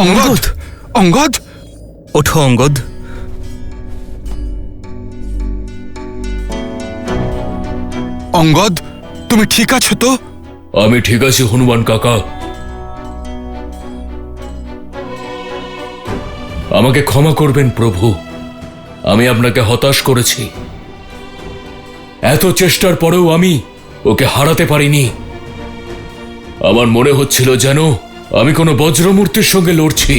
অঙ্গদ, অঙ্গদ, ওঠো অঙ্গদ। অঙ্গদ, তুমি ঠিক আছো তো? আমি ঠিক আছি হনুমান কাকা। আমাকে ক্ষমা করবেন প্রভু, আমি আপনাকে হতাশ করেছি। এত চেষ্টার পরেও আমি ওকে হারাতে পারিনি। আমার মনে হচ্ছিল যেন আমি কোনো বজ্রমূর্তির সঙ্গে লড়ছি।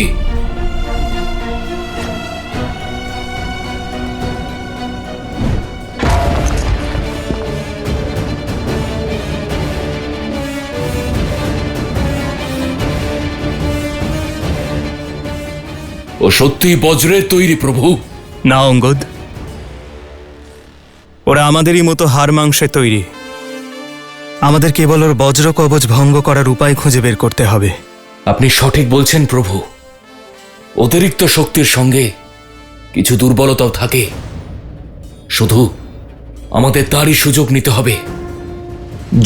ও সত্যিই বজ্রের তৈরি প্রভু? না অঙ্গদ, ওরা আমাদেরই মতো হাড় মাংসে তৈরি। আমাদের কেবল ওর বজ্র কবচ ভঙ্গ করার উপায় খুঁজে বের করতে হবে। আপনি সঠিক বলছেন প্রভু। অতিরিক্ত শক্তির সঙ্গে কিছু দুর্বলতাও থাকে, শুধু আমাদের তারই সুযোগ নিতে হবে।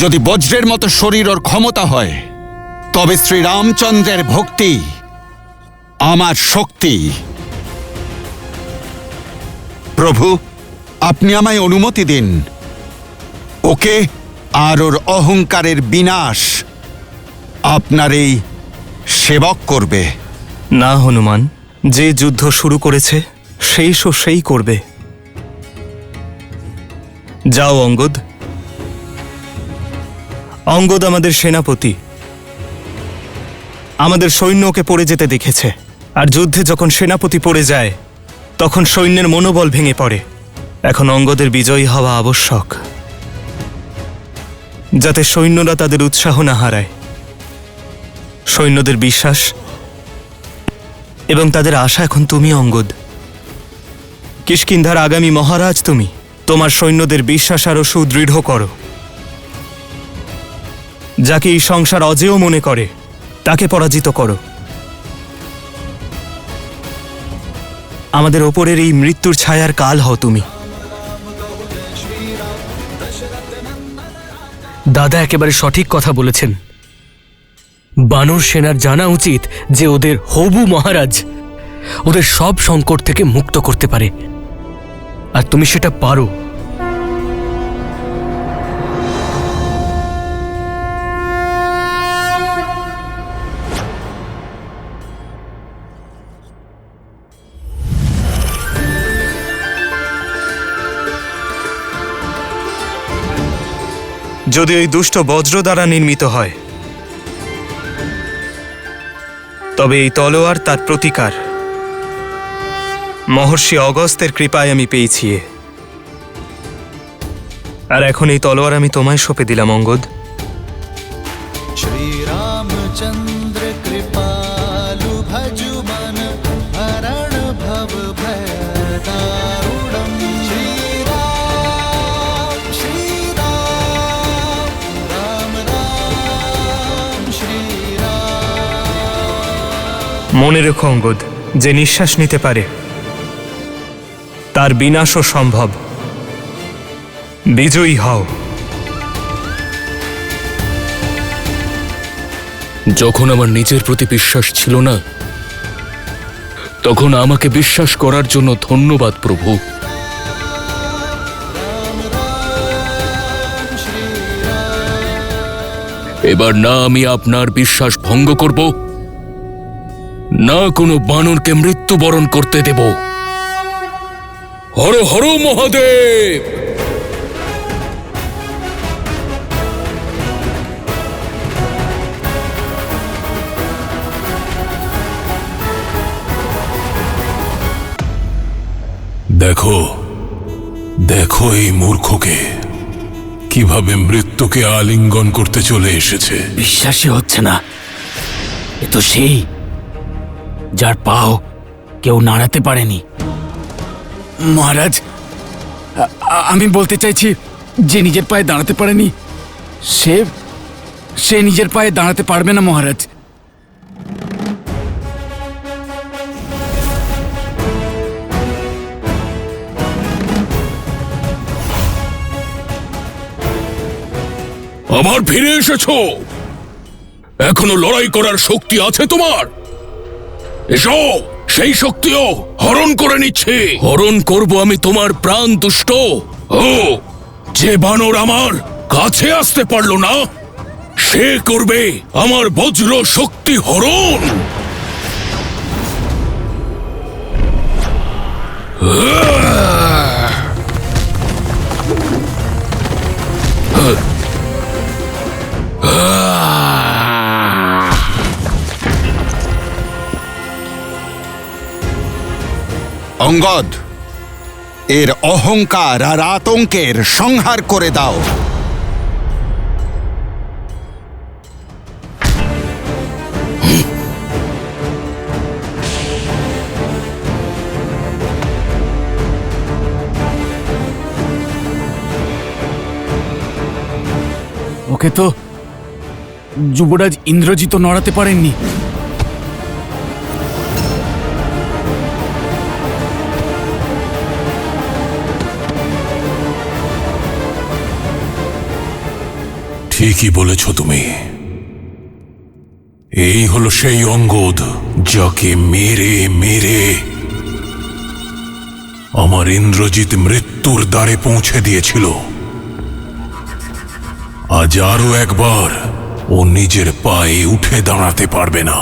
যদি বজ্রের মতো শরীর ওর ক্ষমতা হয়, তবে শ্রীরামচন্দ্রের ভক্তি আমার শক্তি। প্রভু, আপনি আমায় অনুমতি দিন। ওকে আর ওর অহংকারের বিনাশ আপনার এই সেবক করবে। না হনুমান, যে যুদ্ধ শুরু করেছে শেষও সেই করবে। যাও অঙ্গদ। অঙ্গদ আমাদের সেনাপতি, আমাদের সৈন্য ওকে পড়ে যেতে দেখেছে। আর যুদ্ধে যখন সেনাপতি পড়ে যায় তখন সৈন্যের মনোবল ভেঙে পড়ে। এখন অঙ্গদের বিজয়ী হওয়া আবশ্যক, যাতে সৈন্যরা তাদের উৎসাহ না হারায়। সৈন্যদের বিশ্বাস এবং তাদের আশা এখন তুমি অঙ্গদ। কিষ্কিন্ধার আগামী মহারাজ তুমি। তোমার সৈন্যদের বিশ্বাস আরো সুদৃঢ় করো। যাকে এই সংসার অজেয় মনে করে তাকে পরাজিত করো। আমাদের ওপরের এই মৃত্যুর ছায়ার কাল হও তুমি। দাদা একেবারে সঠিক কথা বলেছেন। বানর সেনার জানা উচিত যে ওদের হবু মহারাজ ওদের সব সংকট থেকে মুক্ত করতে পারে, আর তুমি সেটা পারো। যদি এই দুষ্ট বজ্র দ্বারা নির্মিত হয়, তবে এই তলোয়ার তার প্রতিকার। মহর্ষি অগস্ত্যের কৃপায় আমি পেয়েছি। আর এখন এই তলোয়ার আমি তোমায় সঁপে দিলাম অঙ্গদ। श्रीरामचंद्र कृपालु भजु मन हरण भव भय दारुणम। श्रीराम श्रीराम राम राम श्रीराम। মনে রেখো অঙ্গদ, যে নিঃশ্বাস নিতে পারে তার বিনাশও সম্ভব। বিজয়ী হও। যখন আমার নিজের প্রতি বিশ্বাস ছিল না, তখন আমাকে বিশ্বাস করার জন্য ধন্যবাদ প্রভু। এবার না আমি আপনার বিশ্বাস ভঙ্গ করব, না কোনো বানরকে মৃত্যুবরণ করতে দেব। হর হর মহাদেব। দেখো দেখো এই মূর্খকে কিভাবে মৃত্যুকে আলিঙ্গন করতে চলে এসেছে। বিশ্বাসই হচ্ছে না, এ তো সেই যার পাও কেউ নাড়াতে পারেনি। মহারাজ, আমি বলতে চাইছি, যে নিজের পায়ে দাঁড়াতে পারেনি সে নিজের পায়ে দাঁড়াতে পারবে না মহারাজ। আবার ফিরে এসেছো? এখনো লড়াই করার শক্তি আছে তোমার? এসো, সেই শক্তিও হরণ করে নিচ্ছে। হরণ করব আমি তোমার প্রাণ দুষ্ট। ও, যে বানর আমার কাছে আসতে পারলো না, সে করবে আমার বজ্র শক্তি হরণ। অঙ্গদ, এর অহংকার আর আতঙ্কের সংহার করে দাও। ওকে তো যুবরাজ ইন্দ্রজিৎ নড়াতে পারেননি। ঠিকই বলেছ তুমি। এই হলো সেই অঙ্গদ যাকে মেরে মেরে আমার ইন্দ্রজিৎ মৃত্যুর দ্বারে পৌঁছে দিয়েছিল। আজ আরো একবার ও নিজের পায়ে উঠে দাঁড়াতে পারবে না।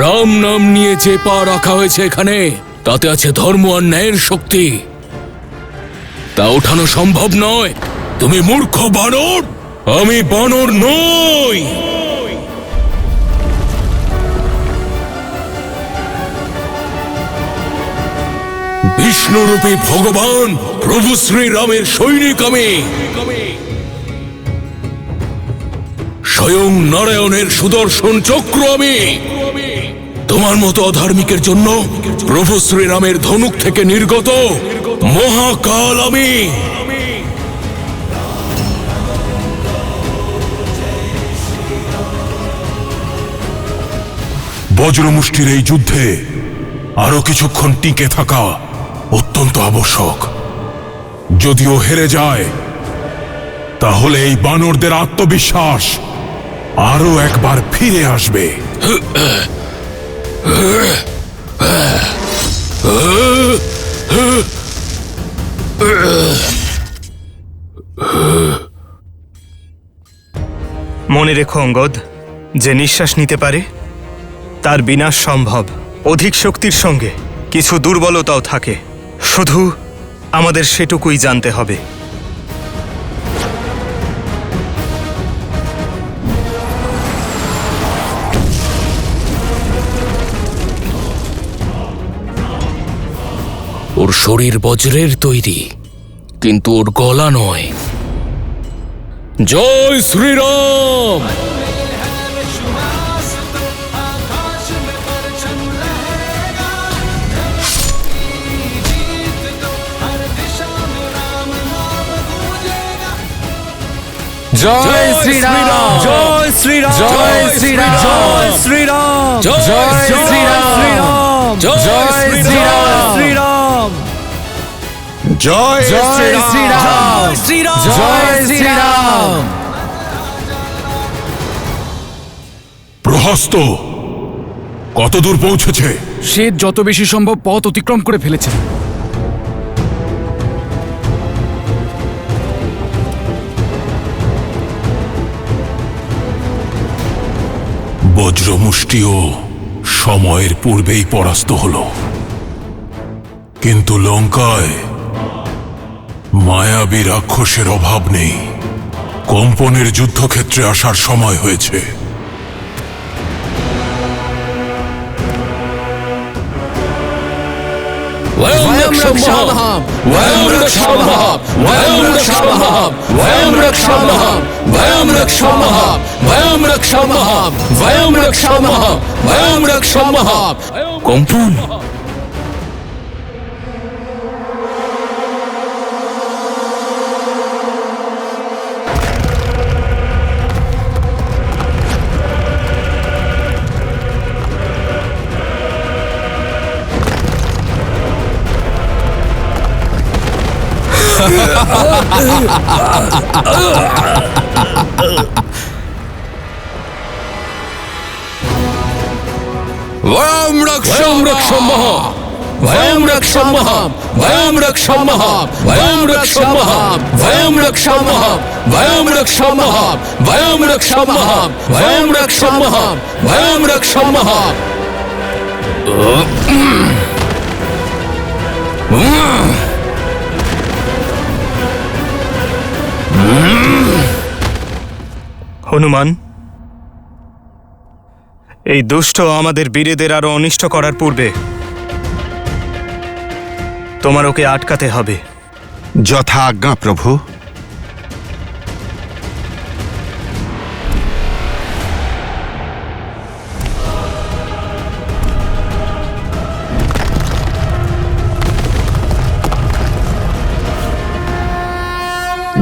রাম নাম নিয়ে যে পা রাখা হয়েছে এখানে, তাতে আছে ধর্ম আর ন্যায়ের শক্তি। তা ওঠানো সম্ভব নয়। তুমি মূর্খ বানর। আমি বানর নই। বিষ্ণুরূপী ভগবান প্রভু শ্রীরামের সৈনিক আমি। স্বয়ং নারায়ণের সুদর্শন চক্র আমি। তোমার মতো অধার্মিকের জন্য প্রভু শ্রীরামের ধনুক থেকে নির্গত মহাকাল আমি। বজ্রমুষ্টির এই যুদ্ধে আরো কিছুক্ষণ টিকে থাকা অত্যন্ত আবশ্যক। যদিও হেরে যায়, তাহলে এই বানরদের আত্মবিশ্বাস আরো একবার ফিরে আসবে। মনে রেখো অঙ্গদ, যে নিঃশ্বাস নিতে পারে তার বিনাশ সম্ভব। অধিক শক্তির সঙ্গে কিছু দুর্বলতাও থাকে, শুধু আমাদের সেটুকুই জানতে হবে। ওর শরীর বজ্রের তৈরি, কিন্তু ওর গলা নয়। জয় শ্রীরাম। জয় শ্রীরাম, জয় শ্রীরাম, জয় শ্রীরাম, জয় শ্রীরাম, জয় শ্রীরাম, জয় শ্রীরাম, শ্রীরাম, জয় শ্রীরাম, শ্রীরাম, জয় শ্রীরাম। প্রহস্ত কতদূর পৌঁছেছে? সে যত বেশি সম্ভব পথ অতিক্রম করে ফেলেছে। বজ্রমুষ্টিও সময়ের পূর্বেই পরাস্ত হল, কিন্তু লঙ্কায় মায়াবী রাক্ষসের অভাব নেই। কম্পনের যুদ্ধক্ষেত্রে আসার সময় হয়েছে। ভয়ঙ্কর वयं रक्षामः वयं रक्षामः वयं रक्षामः वयं रक्षामः वयं रक्षामः वयं रक्षामः वयं रक्षामः वयं रक्षामः কম্পন। वयं रक्षामः वयं रक्षामः वयं रक्षामः वयं रक्षामः वयं रक्षामः वयं रक्षामः वयं रक्षामः वयं रक्षामः वयं रक्षामः হনুমান, এই দুষ্ট আমাদের বীরেদের আরো অনিষ্ট করার পূর্বে তোমার ওকে আটকাতে হবে। যথা আজ্ঞা প্রভু।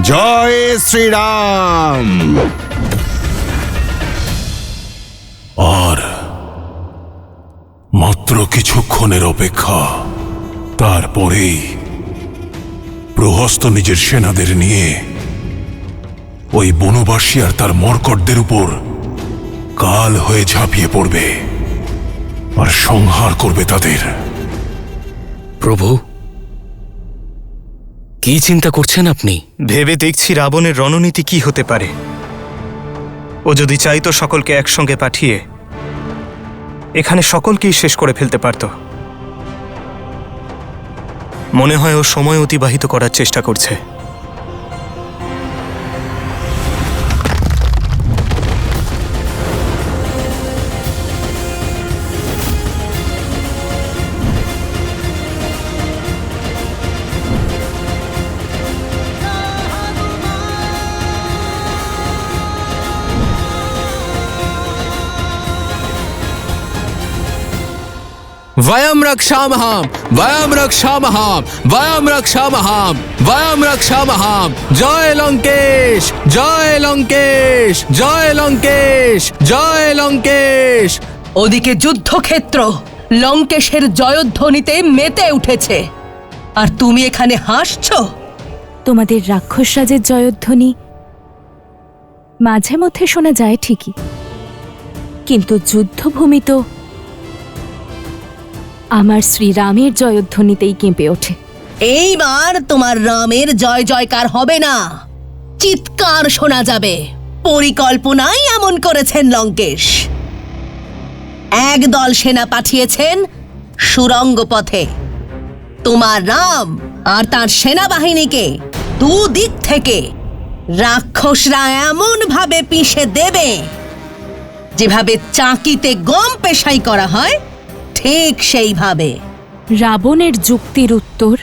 জয় শ্রীরাম। আর মাত্র কিছুক্ষণের অপেক্ষা, তারপরেই প্রহস্ত নিজের সেনাদের নিয়ে ওই বনবাসী আর তার মর্কটদের উপর কাল হয়ে ঝাঁপিয়ে পড়বে আর সংহার করবে তাদের। প্রভু, কি চিন্তা করছেন আপনি? ভেবে দেখছি রাবণের রণনীতি কি হতে পারে। ও যদি চাইতো সকলকে একসঙ্গে পাঠিয়ে এখানে সকলকেই শেষ করে ফেলতে পারত। মনে হয় ও সময় অতিবাহিত করার চেষ্টা করছে। वयं रक्षामः वयं रक्षामः वयं रक्षामः वयं रक्षामः जय लंकेश जय लंकेश जय लंकेश जय लंकेश। ওদিকে যুদ্ধক্ষেত্র লঙ্কেশের জয়ধ্বনিতে মেতে উঠেছে, আর তুমি এখানে হাসছো। তোমাদের রাক্ষস রাজের জয়ধ্বনি মাঝে মধ্যে শোনা যায় ঠিকই, কিন্তু যুদ্ধভূমি তো আমার শ্রীরামের জয়ধ্বনিতেই কেঁপে ওঠে। এইবার তোমার রামের জয় জয়কার হবে না, চিৎকার শোনা যাবে। পরিকল্পনাই এমন করেছেন লঙ্কেশ। একদল সেনা পাঠিয়েছেন সুরঙ্গ পথে। তোমার রাম আর তার সেনাবাহিনীকে দুদিক থেকে রাক্ষসরা এমন ভাবে পিষে দেবে যেভাবে চাকিতে গম পেশাই করা হয়, ঠিক সেইভাবে। রাবণের যুক্তির উত্তর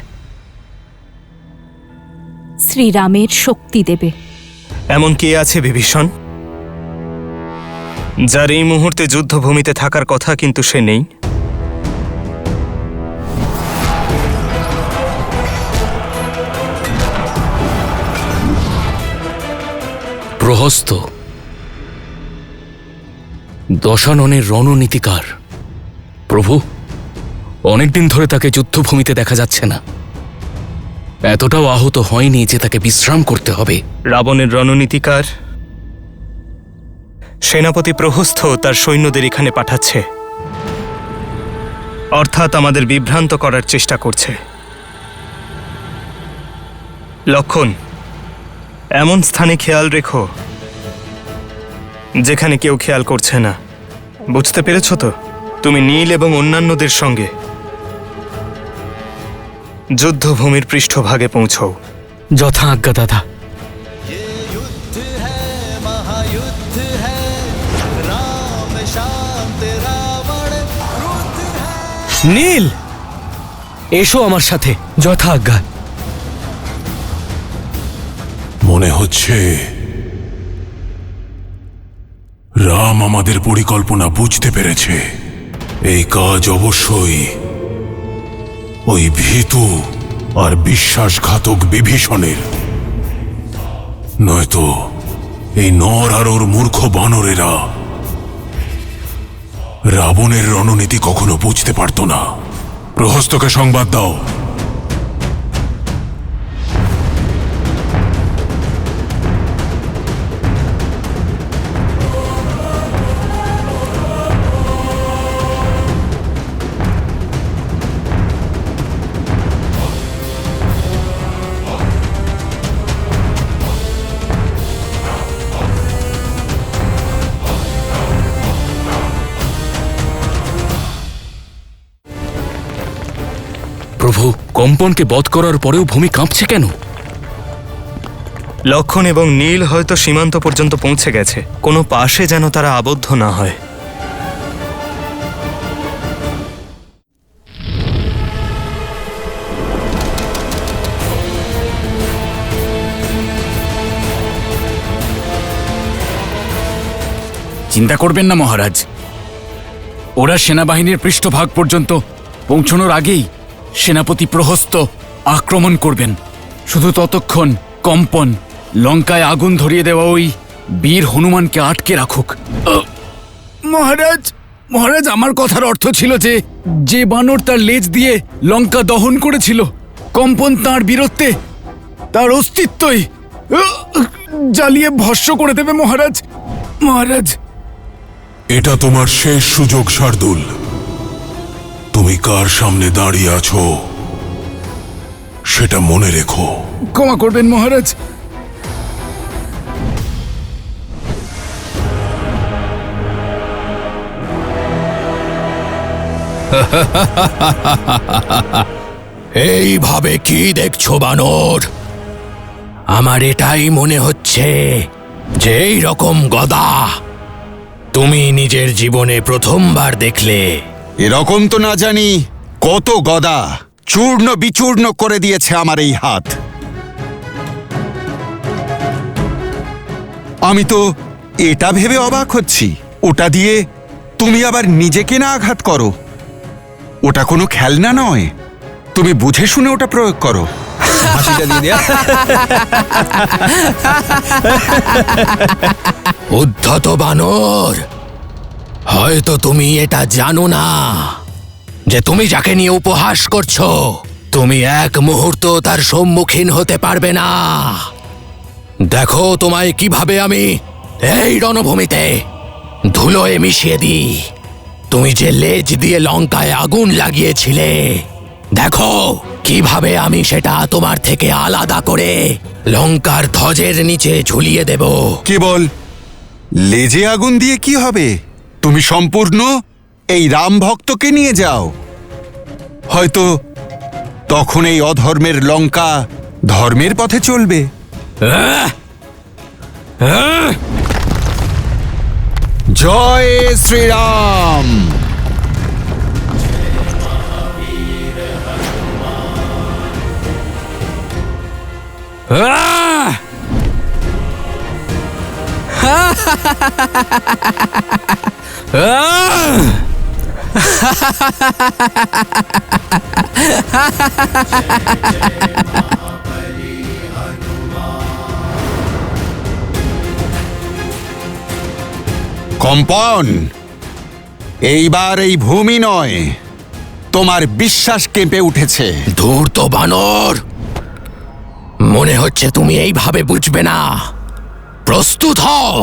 শ্রীরামের শক্তি দেবে। এমন কে আছে বিভীষণ, যার এই মুহূর্তে যুদ্ধভূমিতে থাকার কথা কিন্তু সে নেই? প্রহস্ত দশাননের রণনীতিকার। প্রভু, অনেকদিন ধরে তাকে যুদ্ধভূমিতে দেখা যাচ্ছে না। এতটাও আহত হয়নি যে তাকে বিশ্রাম করতে হবে। রাবণের রণনীতিকার সেনাপতি প্রহস্থ তার সৈন্যদের এখানে পাঠাচ্ছে, অর্থাৎ আমাদের বিভ্রান্ত করার চেষ্টা করছে। লক্ষণ, এমন স্থানে খেয়াল রেখো যেখানে কেউ খেয়াল করছে না। বুঝতে পেরেছ তো? তুমি নীল এবং অন্যান্যদের সঙ্গে যুদ্ধভূমির পৃষ্ঠভাগে পৌঁছও। যথা আজ্ঞা দাদা। ये युद्ध है महायुद्ध है राम शांत रावण क्रुद्ध है। নীল, এসো আমার সাথে। যথা আজ্ঞা। মনে হচ্ছে রাম আমাদের পরিকল্পনা বুঝতে পেরেছে। এই কাজ অবশ্যই ওই ভীতু আর বিশ্বাসঘাতক বিভীষণের, নয়তো এই নর আর ওর মূর্খ বানরেরা রাবণের রণনীতি কখনো বুঝতে পারত না। প্রহস্তকে সংবাদ দাও। প্রভু, কম্পনকে বধ করার পরেও ভূমি কাঁপছে কেন? লক্ষণ এবং নীল হয়তো সীমান্ত পর্যন্ত পৌঁছে গেছে। কোনো পাশে যেন তারা আবদ্ধ না হয়। চিন্তা করবেন না মহারাজ, ওরা সেনাবাহিনীর পৃষ্ঠভাগ পর্যন্ত পৌঁছানোর আগেই সেনাপতি প্রহস্ত আক্রমণ করবেন। শুধু ততক্ষণ কম্পন লঙ্কায় আগুন ধরিয়ে দেওয়া ওই বীর হনুমানকে আটকে রাখুক। মহারাজ, মহারাজ, আমার কথার অর্থ ছিল যে বানর তার লেজ দিয়ে লঙ্কা দহন করেছিল, কম্পন তার বীরত্বে, তার অস্তিত্বই জ্বালিয়ে ভস্ম করে দেবে মহারাজ। মহারাজ, এটা তোমার শেষ সুযোগ শার্দুল। তুমি কার সামনে দাঁড়িয়ে আছো সেটা মনে রেখো। ক্ষমা করবেন মহারাজ। এইভাবে কি দেখছো বানর? আমার এটাই মনে হচ্ছে যে এই রকম গদা তুমি নিজের জীবনে প্রথমবার দেখলে। এরকম তো না জানি কত গদা চূর্ণ বিচূর্ণ করে দিয়েছে আমার এই হাত। আমি তো এটা ভেবে অবাক হচ্ছি, ওটা দিয়ে তুমি আবার নিজেকে না আঘাত করো। ওটা কোনো খেলনা নয়, তুমি বুঝে শুনে ওটা প্রয়োগ করো। উদ্ধত বানর, হয়তো তুমি এটা জানো না যে তুমি যাকে নিয়ে উপহাস করছো, তুমি এক মুহূর্ত তার সম্মুখীন হতে পারবে না। দেখো তোমায় কিভাবে আমি এই রণভূমিতে ধুলোয় মিশিয়ে দিই। তুমি যে লেজ দিয়ে লঙ্কায় আগুন লাগিয়েছিলে, দেখো কিভাবে আমি সেটা তোমার থেকে আলাদা করে লঙ্কার ধ্বজের নিচে ঝুলিয়ে দেব। কেবল লেজে আগুন দিয়ে কি হবে? তুমি সম্পূর্ণ এই রাম ভক্তকে নিয়ে যাও, হয়তো তখন এই অধর্মের লঙ্কা ধর্মের পথে চলবে। জয় শ্রীরাম। কম্পন, এইবার এই ভূমি নয়, তোমার বিশ্বাস কেঁপে উঠেছে। ধূর্ত বানর, মনে হচ্ছে তুমি এইভাবে বুঝবে না। প্রস্তুত হও।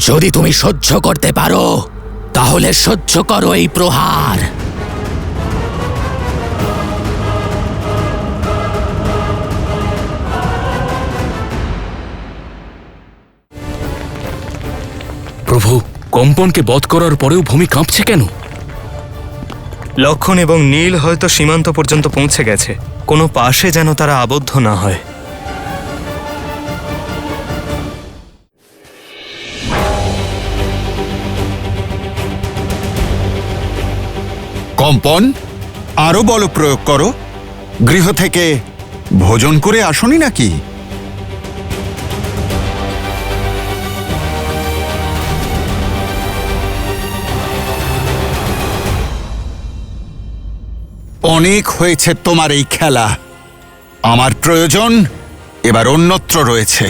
যদি তুমি সহ্য করতে পারো তাহলে সহ্য করো এই প্রহার। প্রভু, কম্পনকে বধ করার পরেও ভূমি কাঁপছে কেন? লক্ষণ এবং নীল হয়তো সীমান্ত পর্যন্ত পৌঁছে গেছে। কোনো পাশে যেন তারা আবদ্ধ না হয়। কম্পন, আরো বল প্রয়োগ করো। গৃহ থেকে ভোজন করে আসনি নাকি? অনেক হয়েছে তোমার এই খেলা। আমার প্রয়োজন এবার অন্যত্র রয়েছে।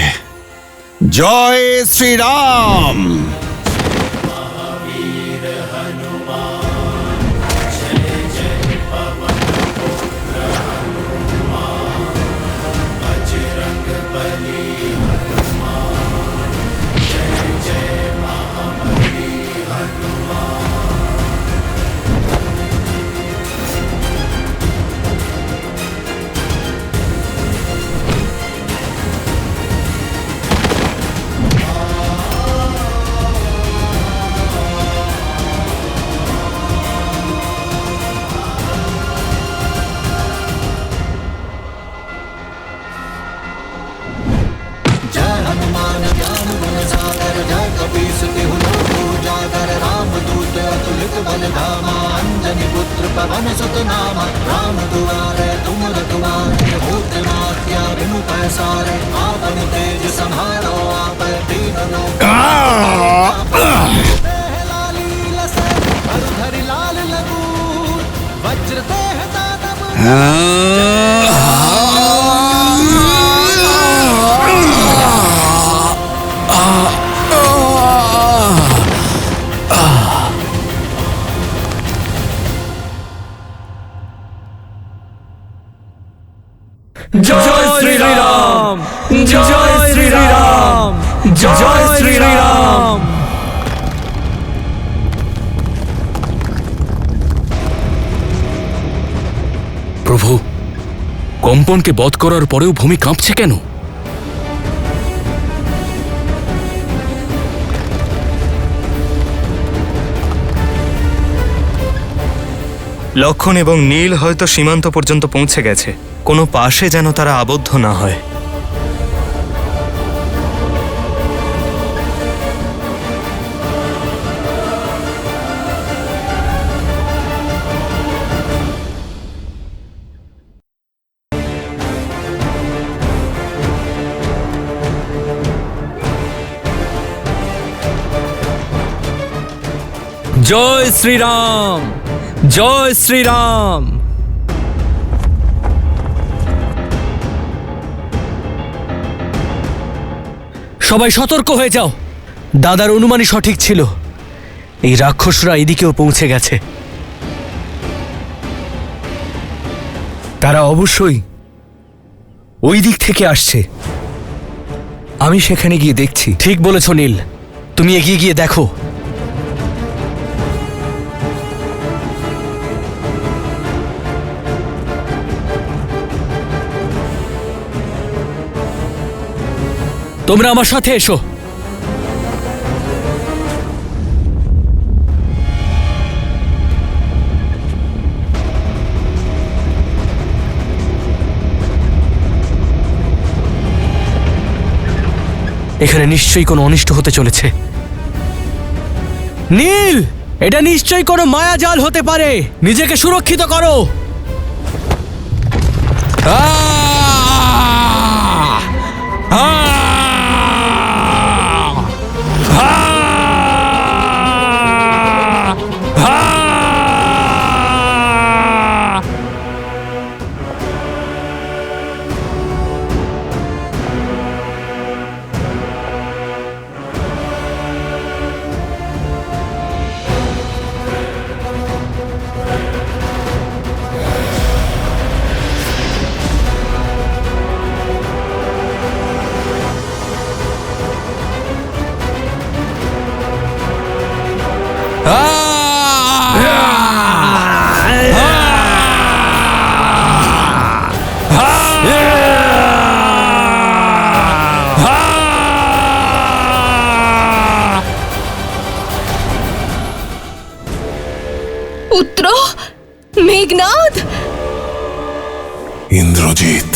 জয় শ্রীরাম। जय हनुमान ज्ञान गुण सागर जय कपीस तिहु लोक उजागर रामदूत अतुलित बल धामा अंजनी पुत्र पवन सुत नामा राम दुआरे तुम रखवारे होत न हत्या बिनु पैसारे आपन तेज संहारो आप दीन लाली लसे धरि लाल लगू वज्र देह दानव জয় শ্রীরাম, জয় শ্রীরাম, জয় শ্রীরাম। প্রভু, কম্পনকে বধ করার পরেও ভূমি কাঁপছে কেন? লক্ষণ এবং নীল হয়তো সীমান্ত পর্যন্ত পৌঁছে গেছে। কোনো পাশে যেন তারা আবদ্ধ না হয়। জয় শ্রীরাম, জয় শ্রীরাম। সবাই সতর্ক হয়ে যাও। দাদার অনুমানই সঠিক ছিল। এই রাক্ষসরা এদিকেও পৌঁছে গেছে। তারা অবশ্যই ওই দিক থেকে আসছে। আমি সেখানে গিয়ে দেখছি। ঠিক বলেছ নীল, তুমি এগিয়ে গিয়ে দেখো। তোমরা আমার সাথে এসো। এখানে নিশ্চয়ই কোনো অনিষ্ট হতে চলেছে। নীল, এটা নিশ্চয়ই কোনো মায়াজাল হতে পারে। নিজেকে সুরক্ষিত করো। পুত্র মেঘনাদ, ইন্দ্রজিৎ,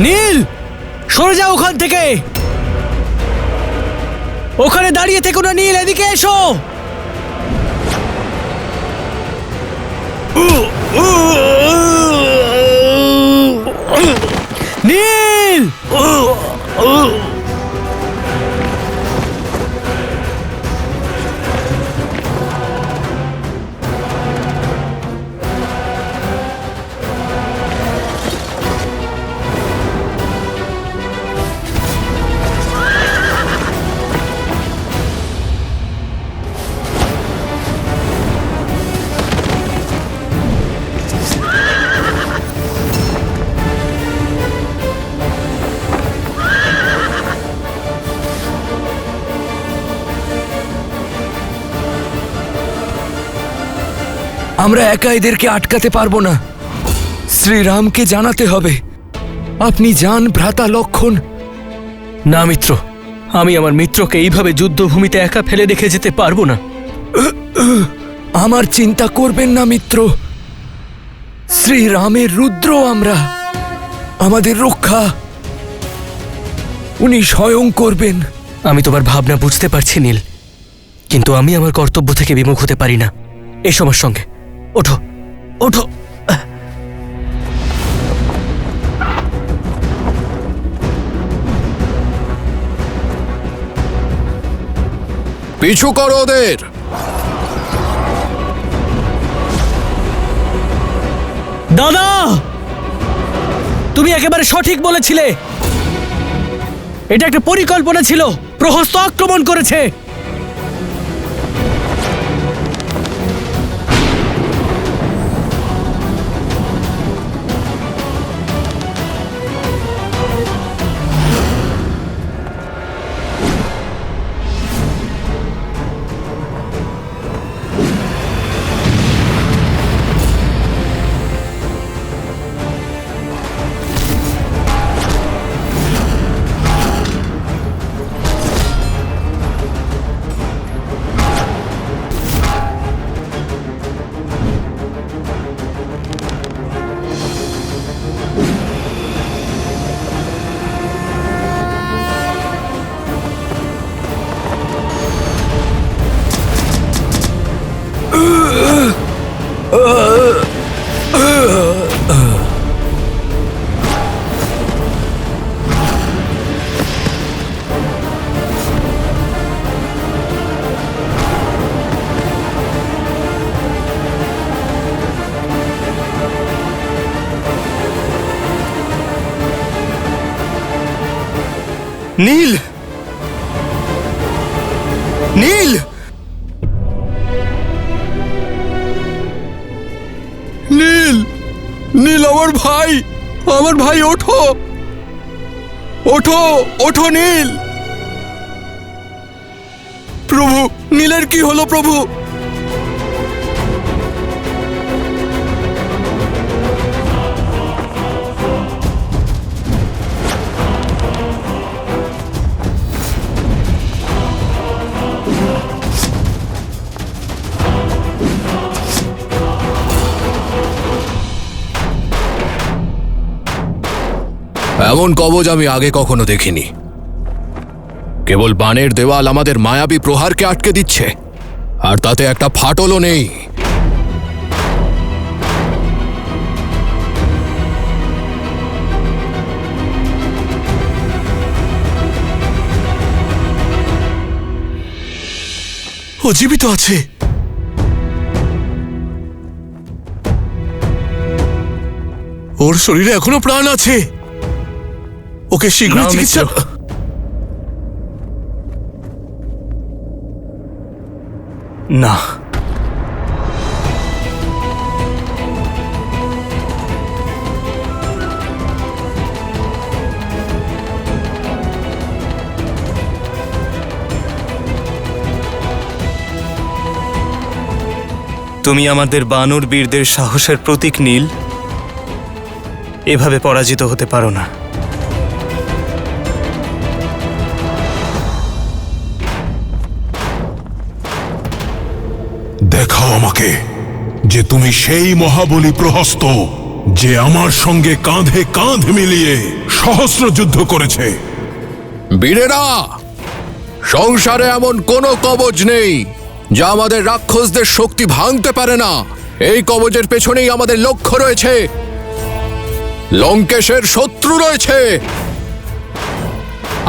নীল, সরে যাও ওখান থেকে। ওখানে দাঁড়িয়ে থেকো না নীল, এদিকে এসো। নীল! আমরা একা এদেরকে আটকাতে পারবো না। শ্রীরামকে জানাতে হবে। আপনি যান ভ্রাতা লক্ষণ। না মিত্র, আমি আমার মিত্রকে এইভাবে যুদ্ধভূমিতে একা ফেলে রেখে যেতে পারবো না। আমার চিন্তা করবেন না মিত্র, শ্রীরামের রুদ্র আমরা, আমাদের রক্ষা উনি স্বয়ং করবেন। আমি তোমার ভাবনা বুঝতে পারছি নীল, কিন্তু আমি আমার কর্তব্য থেকে বিমুখ হতে পারি না। এসো আমার সঙ্গে, ওঠো ওঠো। পিছু করো ওদের। দাদা, তুমি একেবারে সঠিক বলেছিলে। এটা একটা পরিকল্পনা ছিল। প্রহস্ত আক্রমণ করেছে। নীল! নীল! নীল, নীল আমার ভাই, আমার ভাই, ওঠো ওঠো ওঠো নীল। প্রভু, নীলের কি হলো প্রভু? এমন কবজ আমি আগে কখনো দেখিনি। কেবল বানের দেওয়াল আমাদের মায়াবী প্রহারকে আটকে দিচ্ছে, আর তাতে একটা ফাটলও নেই। ও জীবিত আছে। ওর শরীরে এখনো প্রাণ আছে। ওকে শীঘ্রই চিকিৎসা। না, তুমি আমাদের বানর বীরদের সাহসের প্রতীক নীল। এভাবে পরাজিত হতে পারো না। দেখাও আমাকে যে তুমি সেই মহাবলী প্রহস্ত যে আমার সঙ্গে কাঁধে কাঁধ মিলিয়ে সহস্র যুদ্ধ করেছে। বীরেরা, সংসারে এমন কোনো কবচ নেই যা আমাদের রাক্ষসদের শক্তি ভাঙতে পারে না। এই কবচের পেছনেই আমাদের লক্ষ্য রয়েছে, লঙ্কেশের শত্রু রয়েছে,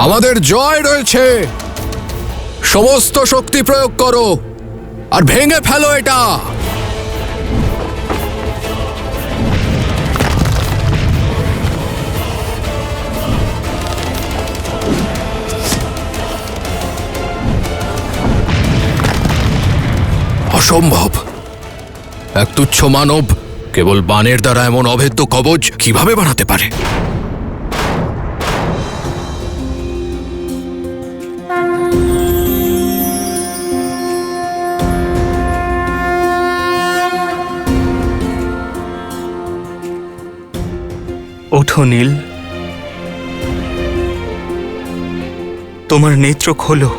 আমাদের জয় রয়েছে। সমস্ত শক্তি প্রয়োগ করো আর ভেঙে ফেলো এটা। অসম্ভব! এক তুচ্ছ মানব কেবল বাণের দ্বারা এমন অভেদ্য কবচ কিভাবে বানাতে পারে? ওঠো নীল, তোমার নেত্র খোলো।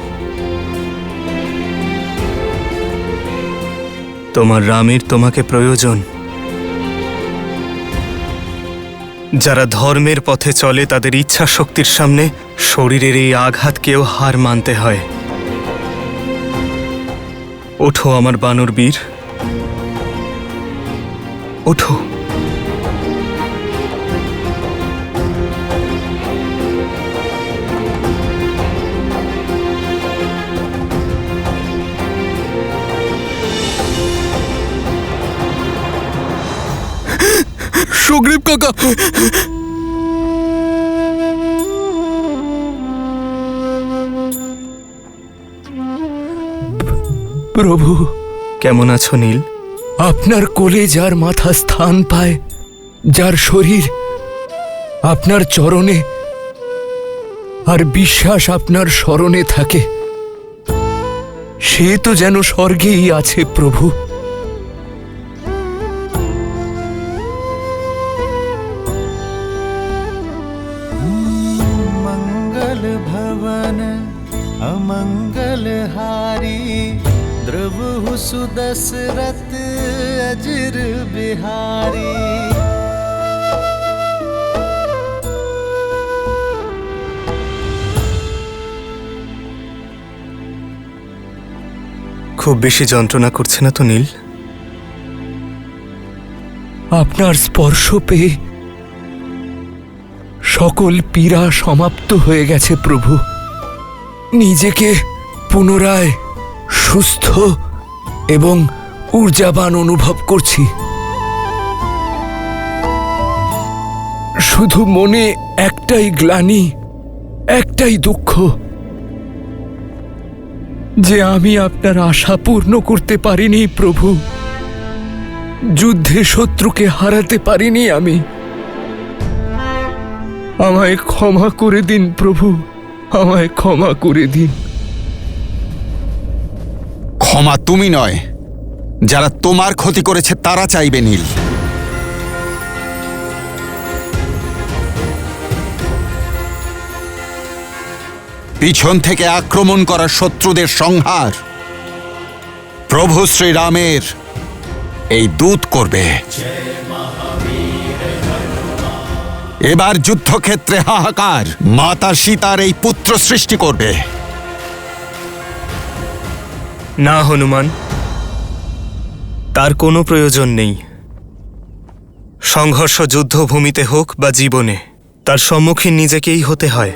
তোমার রামের তোমাকে প্রয়োজন। যারা ধর্মের পথে চলে তাদের ইচ্ছা শক্তির সামনে শরীরের এই আঘাতকেও হার মানতে হয়। ওঠো আমার বানর বীর, ওঠো। সুগ্রীব কাকা, প্রভু, কেমন আছো নীল? আপনার কোলে যার মাথা স্থান পায়, যার শরীর আপনার চরণে আর বিশ্বাস আপনার স্মরণে থাকে, সে তো যেন স্বর্গেই আছে প্রভু। मंगल भवन अमंगल हारी द्रवहु सुदशरथ अजर बिहारी। খুব বেশি যন্ত্রণা করছে না তো নীল? আপনার স্পর্শ পেয়ে সকল পীড়া সমাপ্ত হয়ে গেছে প্রভু। নিজেকে পুনরায় সুস্থ এবং ঊর্জাবান অনুভব করছি। শুধু মনে একটাই গ্লানি, একটাই দুঃখ, যে আমি আপনার আশা পূর্ণ করতে পারিনি প্রভু। যুদ্ধে শত্রুকে হারাতে পারিনি আমি। আমায় ক্ষমা করে দিন প্রভু, আমায় ক্ষমা করে দিন। ক্ষমা তুমি নয়, যারা তোমার ক্ষতি করেছে তারা চাইবে নীল। পিছন থেকে আক্রমণ করা শত্রুদের সংহার প্রভু শ্রীরামের এই দূত করবে। এবার যুদ্ধক্ষেত্রে হাহাকার মাতা সীতার এই পুত্র সৃষ্টি করবে। না হনুমান, তার কোনো প্রয়োজন নেই। সংঘর্ষ যুদ্ধভূমিতে হোক বা জীবনে, তার সম্মুখীন নিজেকেই হতে হয়।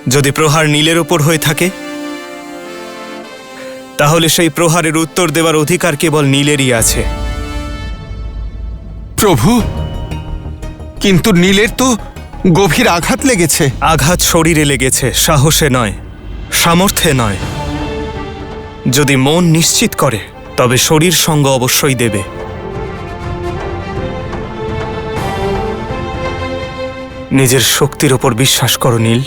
যদি প্রহার নীলের ওপর হয়ে থাকে, তাহলে সেই প্রহারের উত্তর দেওয়ার অধিকার কেবল নীলেরই আছে। প্রভু, কিন্তু নীলের তো গভীর আঘাত লেগেছে। আঘাত শরীরে লেগেছে, সাহসে নয়, সামর্থ্যে নয়। যদি মন নিশ্চিত করে তবে শরীর সঙ্গ অবশ্যই দেবে। নিজের শক্তির ওপর বিশ্বাস করো নীল।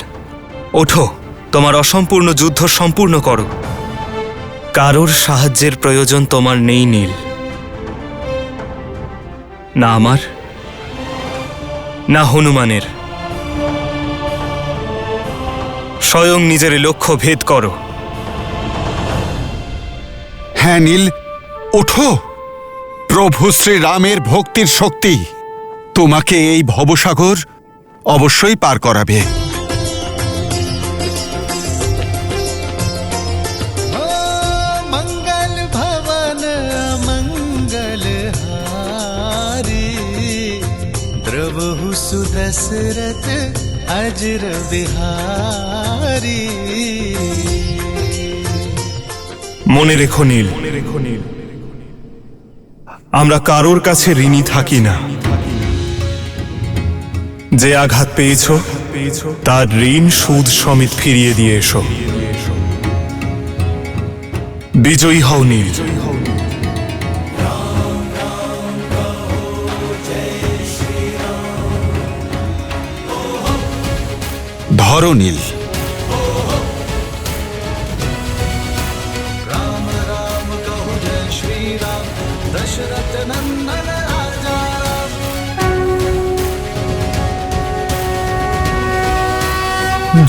ওঠো, তোমার অসম্পূর্ণ যুদ্ধ সম্পূর্ণ করো। কারোর সাহায্যের প্রয়োজন তোমার নেই নীল। না আমার, না হনুমানের। স্বয়ং নিজের লক্ষ্য ভেদ করো। হ্যাঁ নীল, ওঠো। প্রভু শ্রীরামের ভক্তির শক্তি তোমাকে এই ভবসাগর অবশ্যই পার করাবে। दशरथ अजर बिहारी মনে রেখো নীল, আমরা কারোর কাছে ঋণী থাকি না। যে আঘাত পেয়েছ তার ঋণ সুদ সমেত ফিরিয়ে দিয়ে এসো। বিজয়ী হও নীল। ধরো নীল। राम राम कहो जय श्री राम दशरथ नंदन राजा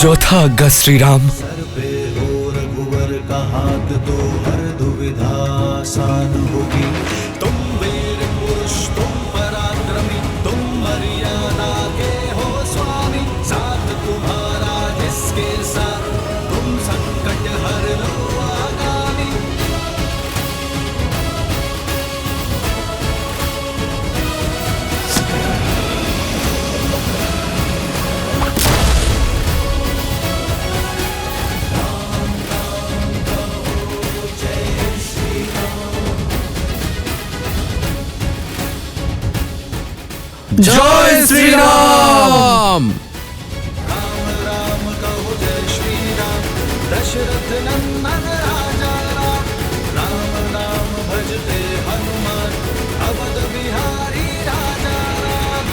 যথা আজ্ঞা শ্রীরাম। सर पे हो रघुवर का हाथ तो हर दुविधा आसान होगी तुम वीर पुरुष तुम पराक्रमी तुम मर्यादा के हो स्वामी साथ तुम्हारा जिसके साथ तुम संकट हर लो आगामी জয় শ্রীরাম। राम राम कहो जय श्री राम दशरथ नंदन राजा राम राम राम भजते हनुमान अवध बिहारी राजा राम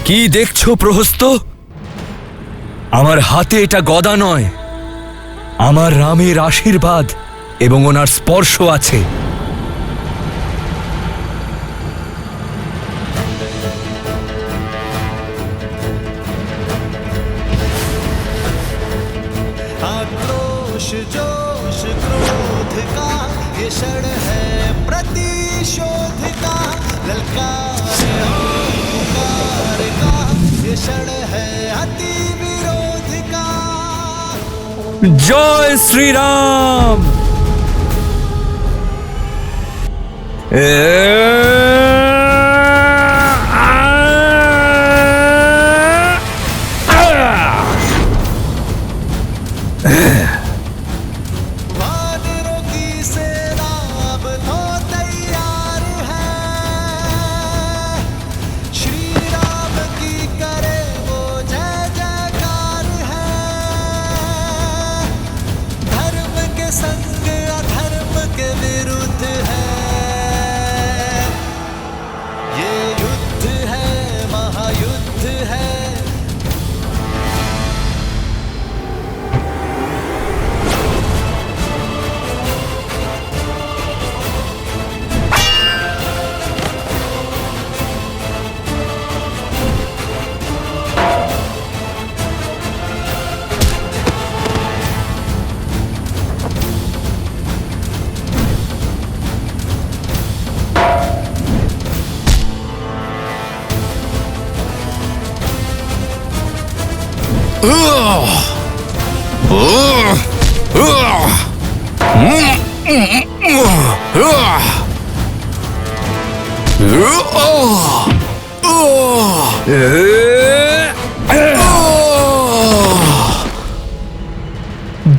কি দেখছো প্রহস্ত? আমার হাতে এটা গদা নয়, আমার রামের আশীর্বাদ এবং ওনার স্পর্শ আছে। आक्रोश जोश क्रोध का ये क्षण है प्रतिशोध का ललकार और पुकार का ये क्षण है अति विरोध का জয় শ্রীরাম। वानरों की सेना अब तो तैयार है श्री राम की करे वो जय जयकार है धर्म के संग अधर्म के विरुद्ध है ये युद्ध है महायुद्ध है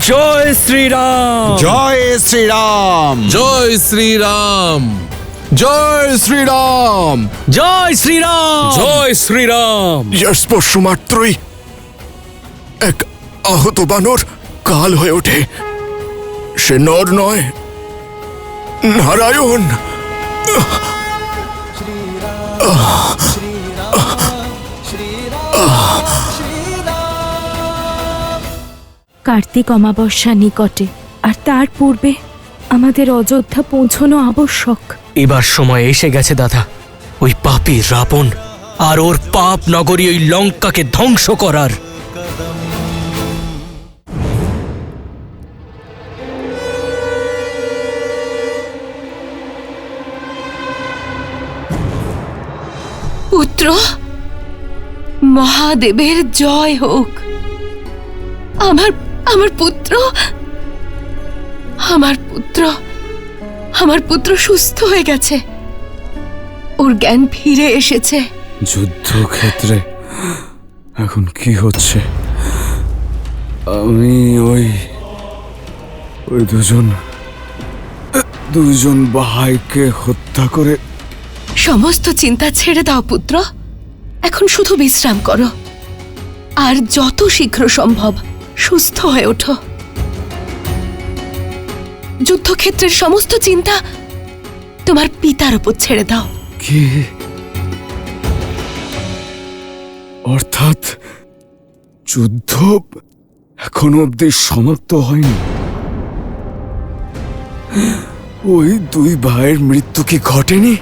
জয় শ্রীরাম। জয় শ্রীরাম। জয় শ্রীরাম। জয় শ্রীরাম। জয় শ্রীরাম। জয় শ্রীরাম। যার স্পর্শ মাত্রই এক আহত বানর কাল হয়ে ওঠে। সে নর নয়, নারায়ণ। কার্তিক অমাবস্যা নিকটে, আর তার পূর্বে আমাদের অযোধ্যা পৌঁছানো আবশ্যক। এবার সময় এসে গেছে দাদা, ওই পাপী রাবণ আর ওর পাপ নগরী ওই লঙ্কাকে ধ্বংস করার। মহাদেবের জয় হোক। আমার আমার পুত্র আমার পুত্র আমার পুত্র সুস্থ হয়ে গেছে, ওর জ্ঞান ফিরে এসেছে। যুদ্ধক্ষেত্রে এখন কি হচ্ছে? আমি ওই দুজন ভাইকে হত্যা করে। সমস্ত চিন্তা ছেড়ে দাও পুত্র, এখন শুধু বিশ্রাম করো আর যত শীঘ্র সম্ভব সুস্থ হয়ে ওঠো। যুদ্ধক্ষেত্রের সমস্ত চিন্তা তোমার পিতার উপর ছেড়ে দাও। কি? অর্থাৎ যুদ্ধ এখনো অব্দি সমাপ্ত হয়নি? ওই দুই ভাইয়ের মৃত্যু কি ঘটেনি?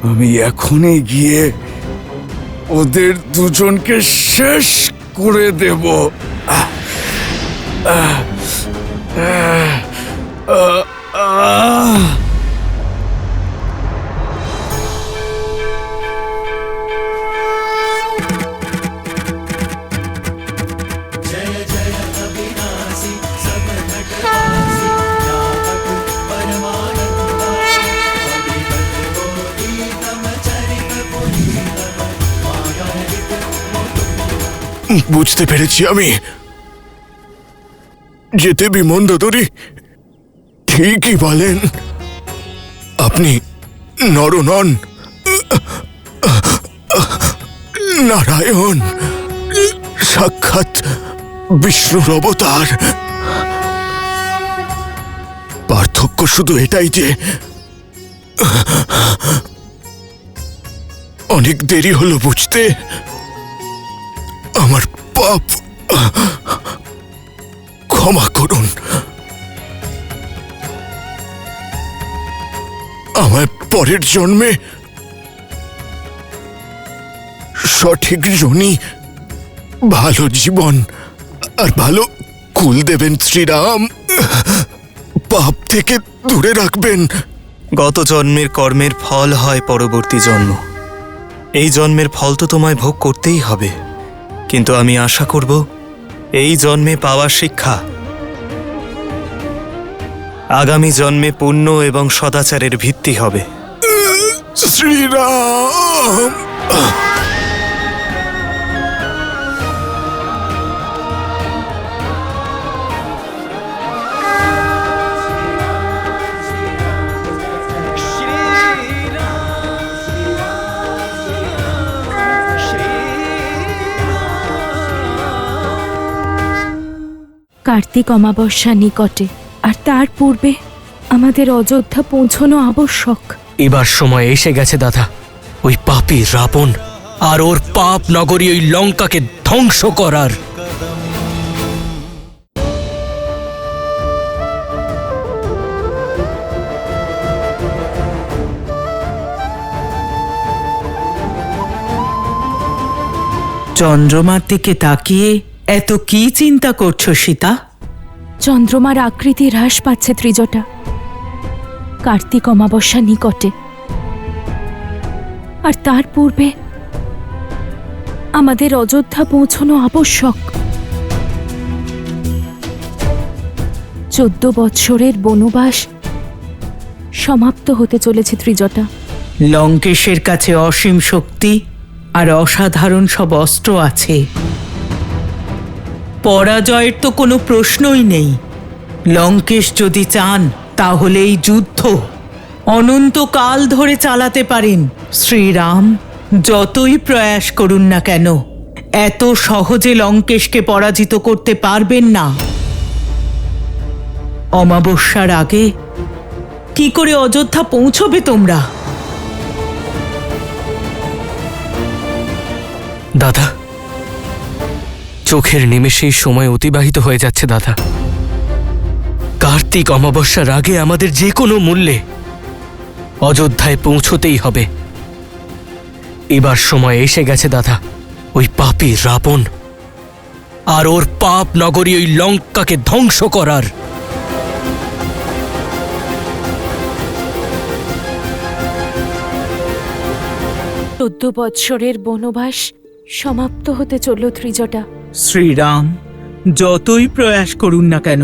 আমি এখনই গিয়ে ওদের দুজনকে শেষ করে দেব। বুঝতে পেরেছি আমি। যেতে বিমন্দদরি ঠিকই বলেন, আপনি নর নন, নারায়ণ, সাক্ষাৎ বিষ্ণুর অবতার। পার্থক্য শুধু এটাই যে অনেক দেরি হলো বুঝতে। আমার পাপ ক্ষমা করুন। আমায় পরের জন্মে সঠিক জনি, ভালো জীবন আর ভালো কুল দেবেন শ্রীরাম। পাপ থেকে দূরে রাখবেন। গত জন্মের কর্মের ফল হয় পরবর্তী জন্ম। এই জন্মের ফল তো তোমায় ভোগ করতেই হবে, কিন্তু আমি আশা করব এই জন্মে পাওয়া শিক্ষা আগামী জন্মে পুণ্য এবং সদাচারের ভিত্তি হবে। শ্রীরাম। কার্তিক অমাবস্যা নিকটে, আর তার পূর্বে আমাদের অযোধ্যা পৌঁছানো আবশ্যক। এবার সময় এসে গেছে দাদা, ওই পাপী রাবণ আর ওর পাপ নগরী ওই লঙ্কাকে ধ্বংস করার। চন্দ্রমার দিকে তাকিয়ে এত কি চিন্তা করছো সীতা? চন্দ্রমার আকৃতি হ্রাস পাচ্ছে ত্রিজটা। কার্তিক অমাবস্যা নিকটে, আর তার পূর্বে আমাদের অযোধ্যা পৌঁছানো আবশ্যক। 14 বৎসরের বনবাস সমাপ্ত হতে চলেছে ত্রিজটা। লঙ্কেশের কাছে অসীম শক্তি আর অসাধারণ সব অস্ত্র আছে। পরাজয়ের তো কোনো প্রশ্নই নেই। লঙ্কেশ যদি চান তাহলে এই যুদ্ধ অনন্তকাল ধরে চালাতে পারেন। শ্রীরাম যতই প্রয়াস করুন না কেন, এত সহজে লঙ্কেশকে পরাজিত করতে পারবেন না। অমাবস্যার আগে কি করে অযোধ্যা পৌঁছবে তোমরা? দাদা, চোখের নিমেষেই সময় অতিবাহিত হয়ে যাচ্ছে দাদা। কার্তিক অমাবস্যার আগে আমাদের যে কোনো মূল্যে অযোধ্যায় পৌঁছতেই হবে। এবার সময় এসে গেছে দাদা, ওই পাপী রাবণ আর ওর পাপ নগরী ওই লঙ্কাকে ধ্বংস করার। 14 বৎসরের বনবাস সমাপ্ত হতে চলল ত্রিজটা। শ্রীরাম যতই প্রয়াস করুন না কেন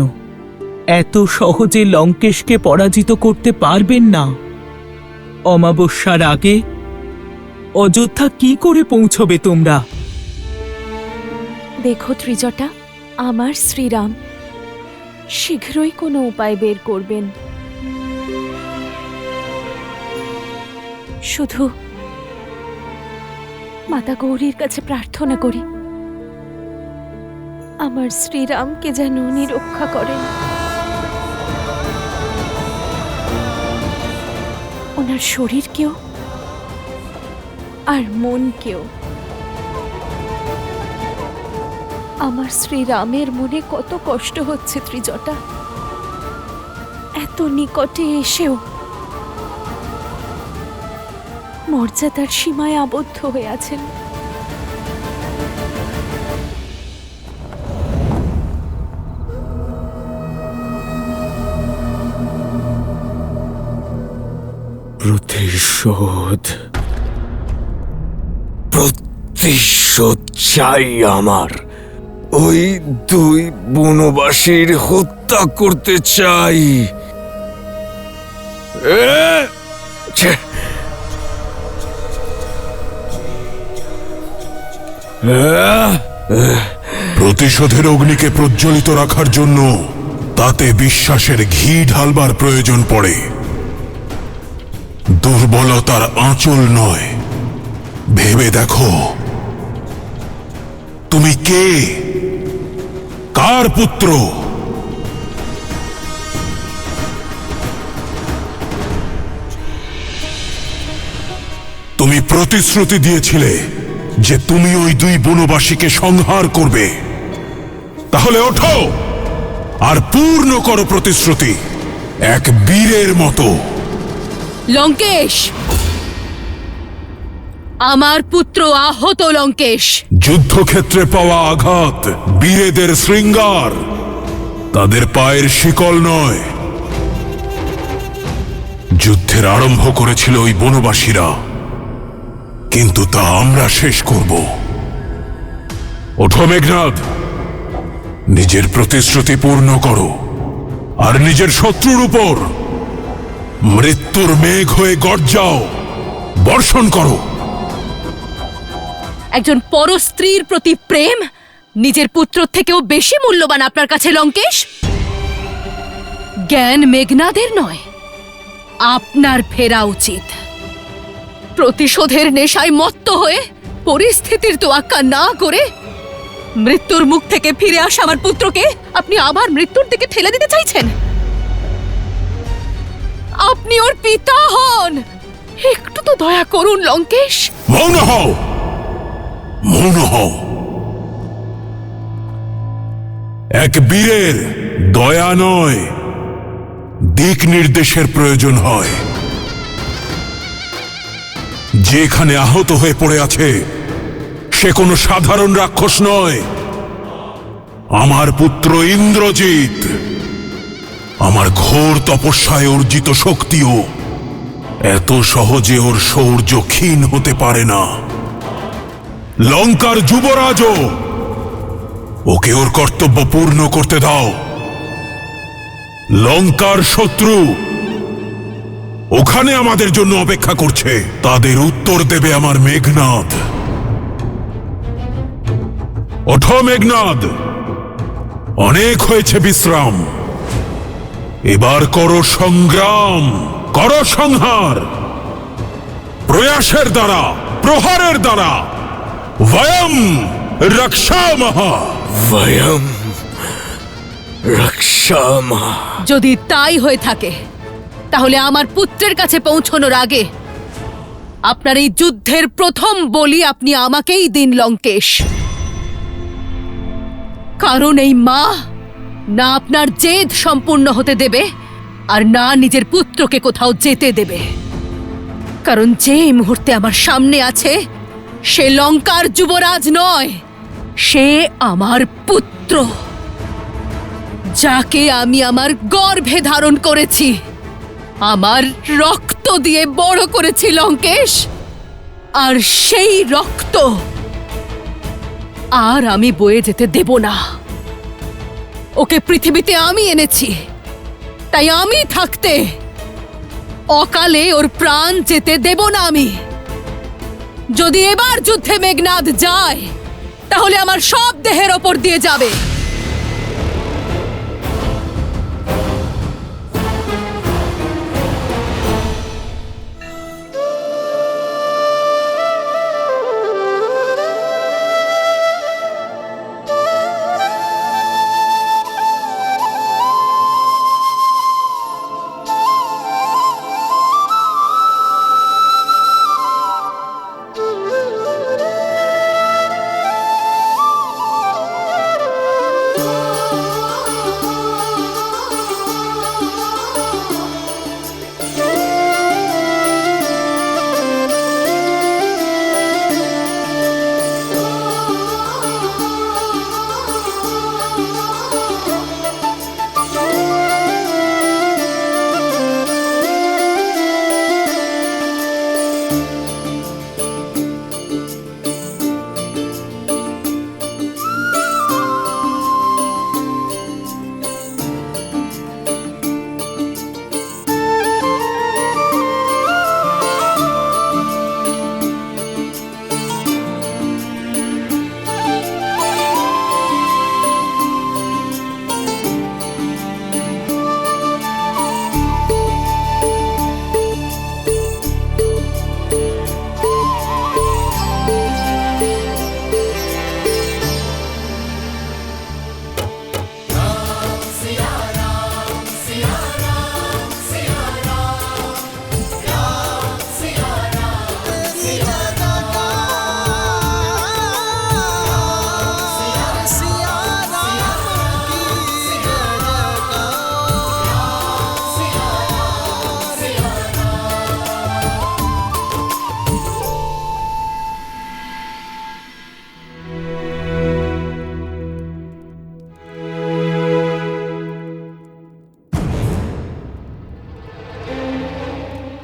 এত সহজে লঙ্কেশকে পরাজিত করতে পারবেন না। অমাবস্যার আগে অযোধ্যা কি করে পৌঁছবে তোমরা? দেখো ত্রিজটা, আমার শ্রীরাম শীঘ্রই কোনো উপায় বের করবেন। শুধু মাতা গৌরীর কাছে প্রার্থনা করি আমার শ্রীরামকে যেন উনি রক্ষা করেন, ওনার শরীরকেও আর মনকেও। আমার শ্রীরামের মনে কত কষ্ট হচ্ছে ত্রিজটা, এত নিকটে এসেও মর্যাদার সীমায় আবদ্ধ হয়ে আছেন। প্রতিশোধ প্রতিশোধ চাই আমার। ওই দুই বনবাসীর হত্যা করতে চাই। ছে! প্রতিশোধের অগ্নিকে প্রজ্বলিত রাখার জন্য তাতে বিশ্বাসের ঘি ঢালবার প্রয়োজন পড়ে। দুর্বলতার আঁচল নয়। ভেবে দেখো তুমি কে, কার পুত্র? তুমি প্রতিশ্রুতি দিয়েছিলে যে তুমি ওই দুই বনবাসীকে সংহার করবে। তাহলে ওঠো আর পূর্ণ করো প্রতিশ্রুতি এক বীরের মতো। লঙ্কেশ, আমার পুত্র আহত। লঙ্কেশ, যুদ্ধক্ষেত্রে পাওয়া আঘাত বীরেদের শৃঙ্গার, তাদের পায়ের শিকল নয়। যুদ্ধের আরম্ভ করেছিল ওই বনবাসীরা, কিন্তু তা আমরা শেষ করব। ওঠো মেঘনাদ, নিজের প্রতিশ্রুতি পূর্ণ করো আর নিজের শত্রুর উপর মৃত্যুর মেঘ হয়ে গর্জাও, বর্ষণ করো। একজন পরস্ত্রীর প্রতি প্রেম নিজের পুত্র থেকেও বেশি মূল্যবান আপনার কাছে লঙ্কেশ? জ্ঞান মেঘনাদের নয়, আপনার ফেরা উচিত। প্রতিশোধের নেশায় মত্ত হয়ে পরিস্থিতির তোয়াক্কা না করে মৃত্যুর মুখ থেকে ফিরে আসা আমার পুত্রকে আপনি আবার মৃত্যুর দিকে ঠেলে দিতে চাইছেন। আপনি ওর পিতা হন, একটু তো দয়া করুন লঙ্কেশ। মৌন হও, মৌন হও। এক বীরের দয়া নয়, দিক নির্দেশের প্রয়োজন হয়। যেখানে আহত হয়ে পড়ে আছে সে কোনো সাধারণ রাক্ষস নয়। আমার পুত্র ইন্দ্রজিৎ, আমার ঘোর তপস্যায় অর্জিত শক্তিও এত সহজে ওর শৌর্য ক্ষীণ হতে পারে না। লঙ্কার যুবরাজও, ওকে ওর কর্তব্য পূর্ণ করতে দাও। লঙ্কার শত্রু ওখানে আমাদের জন্য অপেক্ষা করছে, তাদের উত্তর দেবে আমার মেঘনাদ। ওঠো মেঘনাদ, অনেক হয়েছে বিশ্রাম, এবার করো সংগ্রাম, করো সংহার। প্রয়াসের দ্বারা, প্রহারের দ্বারা বয়ম রক্ষামহ। বয়ম রক্ষামহ। যদি তাই হয়ে থাকে তাহলে আমার পুত্রের কাছে পৌঁছানোর আগে আপনার এই যুদ্ধের প্রথম বলি আপনি আমাকেই দিন লঙ্কেশ। কারণ এই মা না আপনার জেদ সম্পূর্ণ হতে দেবে আর না নিজের পুত্রকে কোথাও যেতে দেবে। কারণ যে এই মুহূর্তে আমার সামনে আছে সে লঙ্কার যুবরাজ নয়, সে আমার পুত্র, যাকে আমি আমার গর্ভে ধারণ করেছি, আমার রক্ত দিয়ে বড় করেছি লঙ্কেশ। আর সেই রক্ত আর আমি বয়ে যেতে দেব না। ওকে পৃথিবীতে আমি এনেছি, তাই আমি থাকতে অকালে ওর প্রাণ যেতে দেব না আমি। যদি এবার যুদ্ধে মেঘনাদ যায়, তাহলে আমার সব দেহের ওপর দিয়ে যাবে।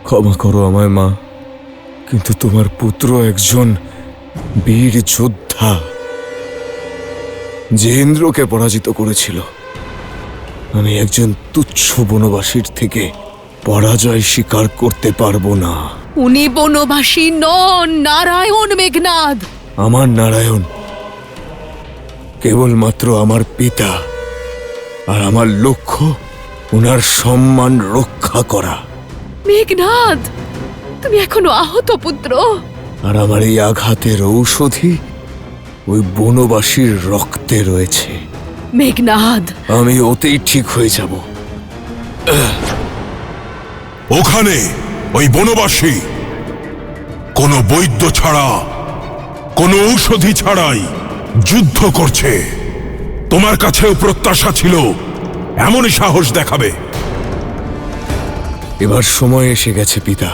ক্ষমা করো আমায় মা, কিন্তু তোমার পুত্র একজন বীর যোদ্ধা, যে ইন্দ্রকে পরাজিত করেছিল। আমি একজন তুচ্ছ বনবাসীর থেকে পরাজয় স্বীকার করতে পারবো না। উনি বনবাসী নন, নারায়ণ মেঘনাদ। আমার নারায়ণ কেবলমাত্র আমার পিতা, আর আমার লক্ষ্য ওনার সম্মান রক্ষা করা। মেঘনাদ, তুমি এখনো আহত পুত্র। আর আমার এই আঘাতের ঔষধি ওই বনবাসীর রক্তে রয়েছে। মেঘনাদ, আমি ওতেই ঠিক হয়ে যাব। ওখানে ওই বনবাসী কোনো বৈদ্য ছাড়া, কোনো ঔষধি ছাড়াই যুদ্ধ করছে। তোমার কাছেও প্রত্যাশা ছিল এমনই সাহস দেখাবে। এবার সময় এসে গেছে পিতা,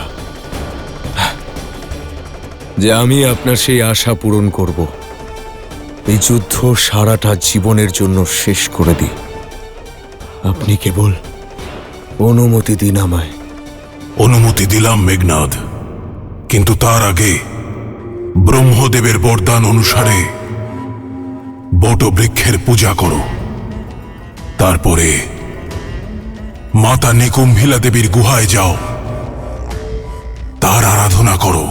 যে আমি আপনার সেই আশা পূরণ করব। এই যুদ্ধ সারাটা জীবনের জন্য শেষ করে দিই। আপনি কেবল অনুমতি দিন আমায়। অনুমতি দিলাম মেঘনাদ, কিন্তু তার আগে ব্রহ্মদেবের বরদান অনুসারে বটবৃক্ষের পূজা করো। তারপরে মাতা নিকুম্ভিলা দেবীর গুহায় যাও, তার আরাধনা করো,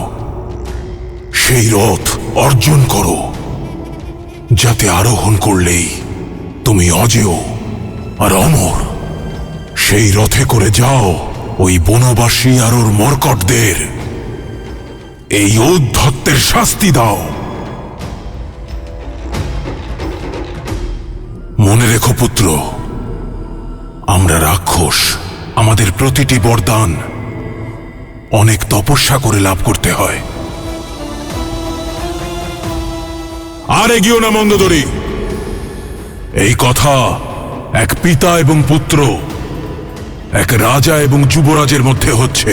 সেই রথ অর্জন করো, যাতে আরোহণ করলেই তুমি অজেয় আর অমর। সেই রথে করে যাও ওই বনবাসী আর ওর মর্কটদের এই ঔদ্ধত্যের শাস্তি দাও। মনে রেখো পুত্র, আমরা রাক্ষস, আমাদের প্রতিটি বরদান অনেক তপস্যা করে লাভ করতে হয়। আর এগিয়েও না মন্দোদরী। এই কথা এক পিতা এবং পুত্র, এক রাজা এবং যুবরাজের মধ্যে হচ্ছে।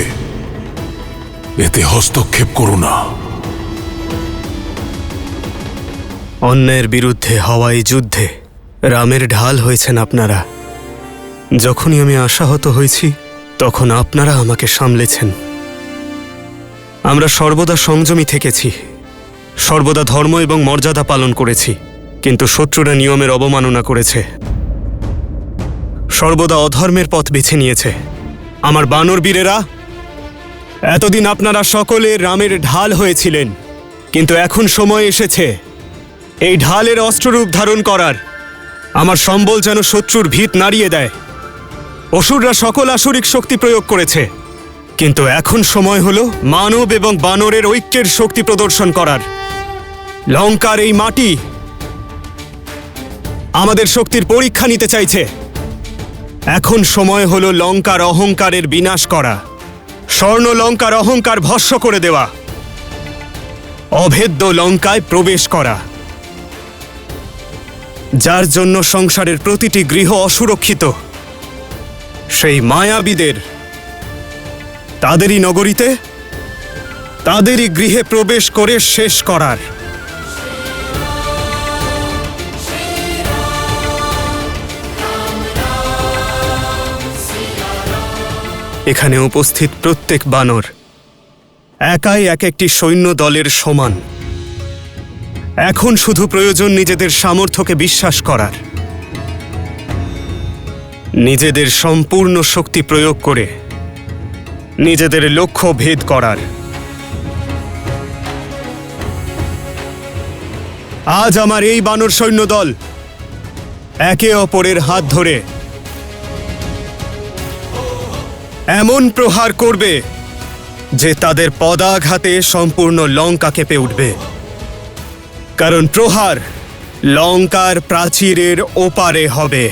এতে হস্তক্ষেপ করো না। অন্যায়ের বিরুদ্ধে হওয়া এই যুদ্ধে রামের ঢাল হয়েছেন আপনারা। যখনই আমি আশাহত হয়েছি, তখন আপনারা আমাকে সামলেছেন। আমরা সর্বদা সংযমী থেকেছি, সর্বদা ধর্ম এবং মর্যাদা পালন করেছি, কিন্তু শত্রুরা নিয়মের অবমাননা করেছে, সর্বদা অধর্মের পথ বেছে নিয়েছে। আমার বানর বীরেরা, এতদিন আপনারা সকলে রামের ঢাল হয়েছিলেন, কিন্তু এখন সময় এসেছে এই ঢালের অস্ত্ররূপ ধারণ করার। আমার সম্বল যেন শত্রুর ভিত নাড়িয়ে দেয়। অসুররা সকল আসুরিক শক্তি প্রয়োগ করেছে, কিন্তু এখন সময় হলো মানব এবং বানরের ঐক্যের শক্তি প্রদর্শন করার। লঙ্কার এই মাটি আমাদের শক্তির পরীক্ষা নিতে চাইছে। এখন সময় হলো লঙ্কার অহংকারের বিনাশ করা, স্বর্ণ লঙ্কার অহংকার ভস্ম করে দেওয়া, অভেদ্য লঙ্কায় প্রবেশ করা, যার জন্য সংসারের প্রতিটি গৃহ অসুরক্ষিত। সেই মায়াবীদের তাদেরই নগরীতে, তাদেরই গৃহে প্রবেশ করে শেষ করার। এখানে উপস্থিত প্রত্যেক বানর একাই এক একটি সৈন্য দলের সমান। এখন শুধু প্রয়োজন নিজেদের সামর্থ্যকে বিশ্বাস করার, নিজেদের সম্পূর্ণ শক্তি প্রয়োগ করে নিজেদের লক্ষ্য ভেদ করার। আজ আমার এই বানর সৈন্যদল একে অপরের হাত ধরে এমন প্রহার করবে যে তাদের পদাঘাতে সম্পূর্ণ লঙ্কা কেঁপে উঠবে, কারণ প্রহার লঙ্কার প্রাচীরের ওপারে হবে।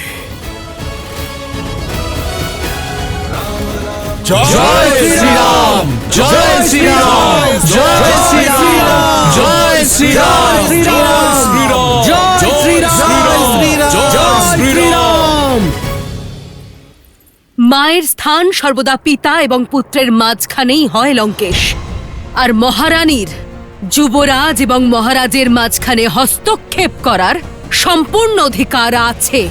জয় শ্রীরাম, জয় শ্রীরাম, জয় শ্রীরাম, জয় শ্রীরাম, জয় শ্রীরাম। মায়ের স্থান সর্বদা পিতা এবং পুত্রের মাঝখানেই হয় লঙ্কেশ, আর মহারানীর, যুবরাজ এবং মহারাজের মাঝখানে হস্তক্ষেপ করার সম্পূর্ণ অধিকার আছে।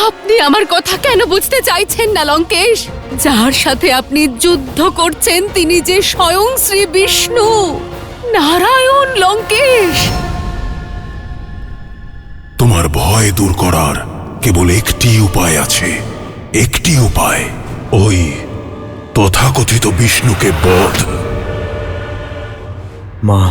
আপনি আমার কথা কেন বুঝতে চাইছেন না লঙ্কেশ? যার সাথে আপনি যুদ্ধ করছেন তিনি যে স্বয়ং শ্রী বিষ্ণু নারায়ণ। লঙ্কেশ, তোমার ভয় দূর করার কেবল একটি উপায় আছে, একটি উপায়, ওই তথাকথিত বিষ্ণুকে বধ। মা,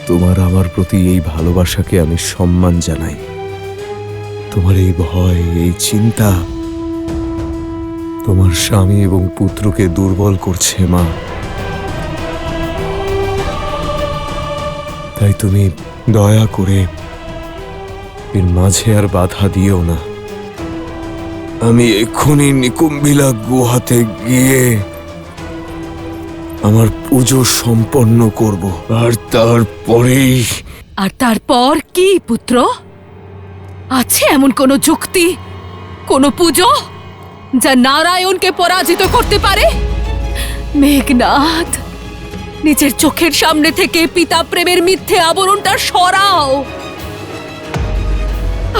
তোমার আমার প্রতি এই ভালোবাসাকে আমি সম্মান জানাই। তোমার এই ভয়, এই চিন্তা তোমার স্বামী এবং পুত্রকে দুর্বল করছে মা। তাই তুমি দয়া করে এর মাঝে আর বাধা দিও না। আমি এক্ষুনি নিকুম্বিলা গুহাতে গিয়ে আমার পুজো সম্পন্ন করব, আর তারপর কি পুত্র? আছে এমন কোনো যুক্তি, কোনো পুজো যা নারায়ণকে পরাজিত করতে পারে? মেঘনাদ, নিজের চোখের সামনে থেকে পিতা প্রেমের মিথ্যে আবরণটা সরাও,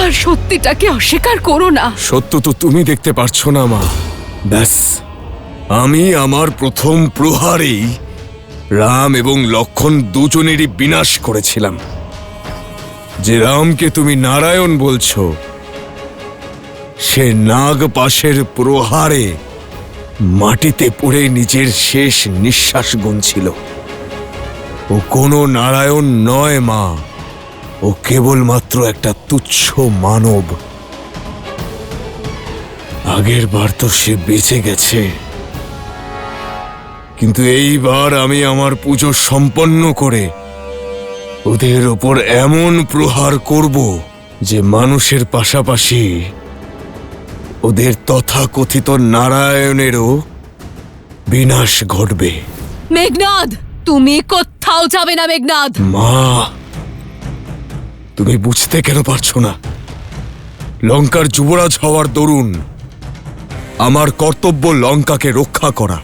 আর সত্যিটাকে অস্বীকার করো না। সত্য তো তুমি দেখতে পারছো না মা। ব্যাস, আমি আমার প্রথম প্রহারেই রাম এবং লক্ষ্মণ দুজনেরই বিনাশ করেছিলাম। যে রামকে তুমি নারায়ণ বলছো, সে নাগ পাশের প্রহারে মাটিতে পড়ে নিজের শেষ নিঃশ্বাস গুনছিল। ও কোনো নারায়ণ নয় মা, ও কেবলমাত্র একটা তুচ্ছ মানব। আগের বার তো সে বেঁচে গেছে, কিন্তু এইবার আমি আমার পুজো সম্পন্ন করে ওদের ওপর এমন প্রহার করব যে মানুষের পাশাপাশি ওদের তথাকথিত নারায়ণেরও বিনাশ ঘটবে। মেঘনাদ, তুমি কোথাও যাবে না। মেঘনাদ, মা, তুমি বুঝতে কেন পারছো না? লঙ্কার যুবরাজ হওয়ার দরুন আমার কর্তব্য লঙ্কাকে রক্ষা করা।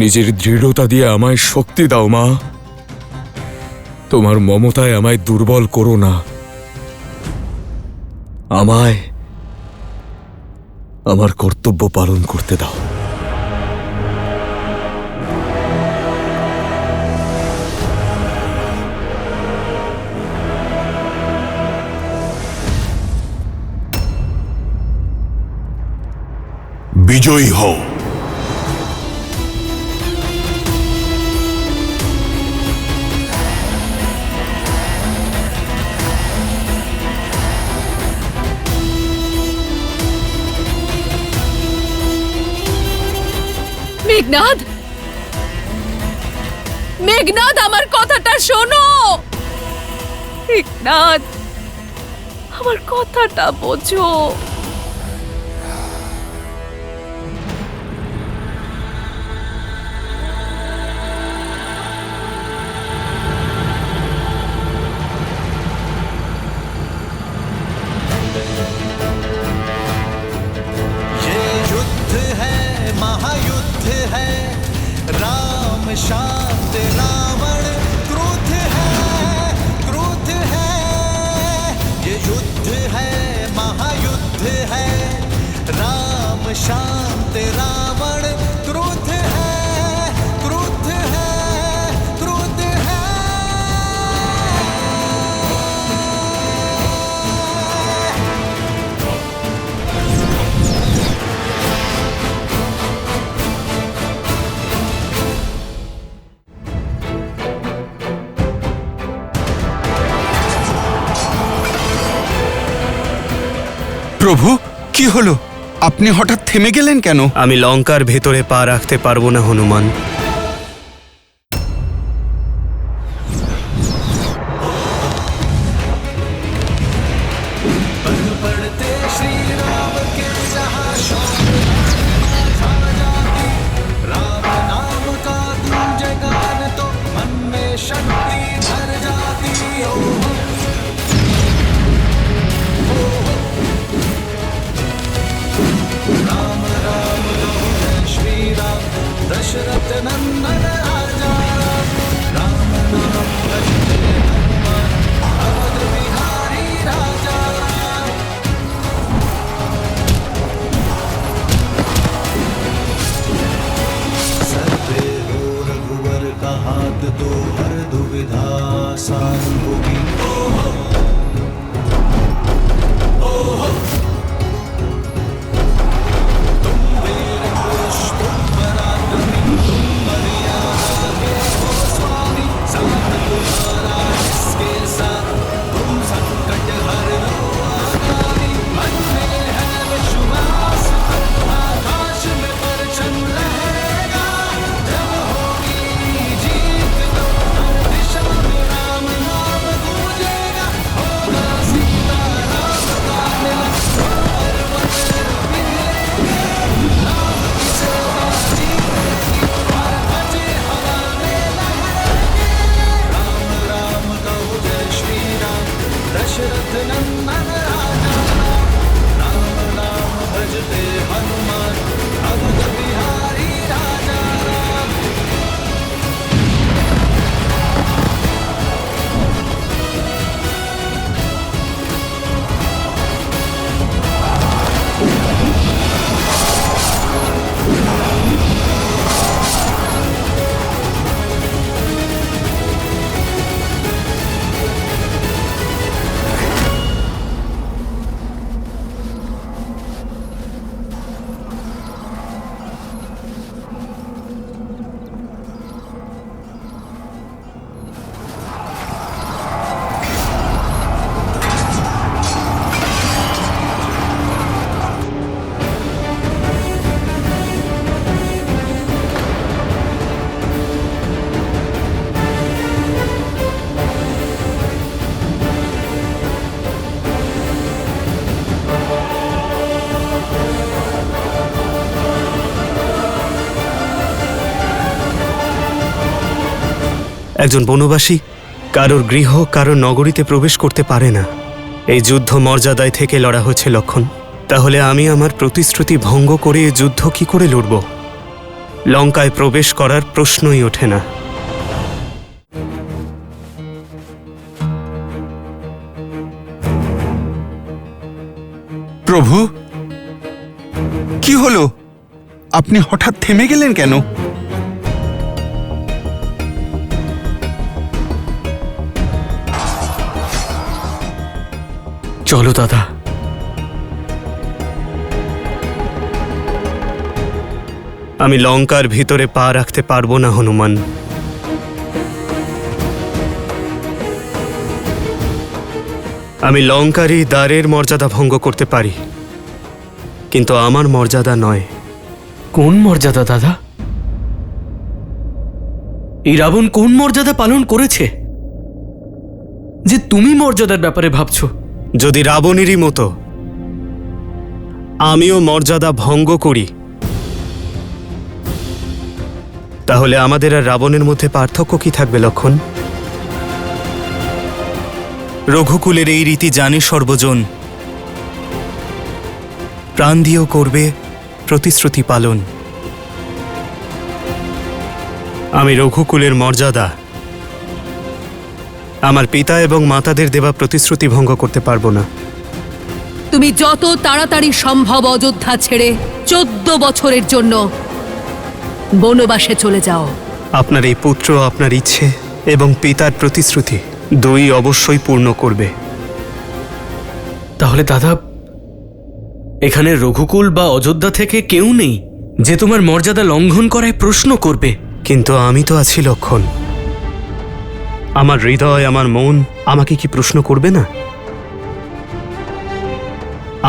নিজের দৃঢ়তা দিয়ে আমায় শক্তি দাও মা। তোমার মমতায় আমায় দুর্বল করো না। আমায় আমার কর্তব্য পালন করতে দাও। বিজয়ী হও। মেঘনাদ, মেঘনাদ, আমার কথাটা শোনো। মেঘনাদ, আমার কথাটা বোঝো। ये युद्ध है, महायुद्ध है, राम शांत रावण क्रोध है, क्रोध है। ये युद्ध है, महायुद्ध है, राम शांत रावण क्रोध है, क्रोध है, क्रोध है। প্রভু, কি হলো? আপনি হঠাৎ থেমে গেলেন কেন? আমি লঙ্কার ভেতরে পা রাখতে পারবো না হনুমান। पढ़ते श्री राम के जहाँ शौक छा जाती, राम नाम का गूंजे गान तो मन में शक्ति भर जाती। ओ राम राम कहो जय श्री राम, दशरथ नंदन राजा। राम नाम भजते हनुमान, अवध बिहारी राजा। सर्वे हो रघुवर का हाथ, तो हर दुविधा आसान होगी। तुम वीर पुरुष, तुम पराक्रमी, तुम मर्यादा के हो स्वामी। साथ तुम्हारा इसके साथ, तुम संकट हर लो आगामी। मन में है विश्वास, आकाश में परचम रहेगा। जब होगी जीत तो हर दिशा में राम नाम गूंजेगा। होगा सीता राम का मिलन, पर्वत मिलेंगे। राम की सेवा जीतेगी, और बचे हवा में लहरेंगे। राम राम कहो जय श्री राम, दशरथ नंदन राजा। राम नाम भजते हनुमान, अवध बिहारी राजा। একজন বনবাসী কারোর গৃহ, কারোর নগরীতে প্রবেশ করতে পারে না। এই যুদ্ধ মর্যাদায় থেকে লড়া হয়েছে লক্ষণ। তাহলে আমি আমার প্রতিশ্রুতি ভঙ্গ করে এই যুদ্ধ কি করে লড়ব? লঙ্কায় প্রবেশ করার প্রশ্নই ওঠে না। প্রভু, কি হলো? আপনি হঠাৎ থেমে গেলেন কেন? চলো দাদা। আমি লঙ্কার ভিতরে পা রাখতে পারবো না হনুমান। আমি লঙ্কারই দ্বারের মর্যাদা ভঙ্গ করতে পারি, কিন্তু আমার মর্যাদা নয়। কোন মর্যাদা দাদা? এই রাবণ কোন মর্যাদা পালন করেছে যে তুমি মর্যাদার ব্যাপারে ভাবছো? যদি রাবণেরই মতো আমিও মর্যাদা ভঙ্গ করি, তাহলে আমাদের আর রাবণের মধ্যে পার্থক্য কি থাকবে লক্ষণ? রঘুকুলের এই রীতি জানে সর্বজন, প্রাণ দিয়েও করবে প্রতিশ্রুতি পালন। আমি রঘুকুলের মর্যাদা, আমার পিতা এবং মাতাদের দেওয়া প্রতিশ্রুতি ভঙ্গ করতে পারবো না। তুমি যত তাড়াতাড়ি সম্ভব অযোধ্যা ছেড়ে 14 বছরের জন্য বনবাসে চলে যাও। আপনার এই পুত্র আপনার ইচ্ছে এবং পিতার প্রতিশ্রুতি দুই অবশ্যই পূর্ণ করবে। তাহলে দাদা, এখানে রঘুকুল বা অযোধ্যা থেকে কেউ নেই যে তোমার মর্যাদা লঙ্ঘন করায় প্রশ্ন করবে? কিন্তু আমি তো আছি লক্ষণ। আমার হৃদয়, আমার মন আমাকে কি প্রশ্ন করবে না?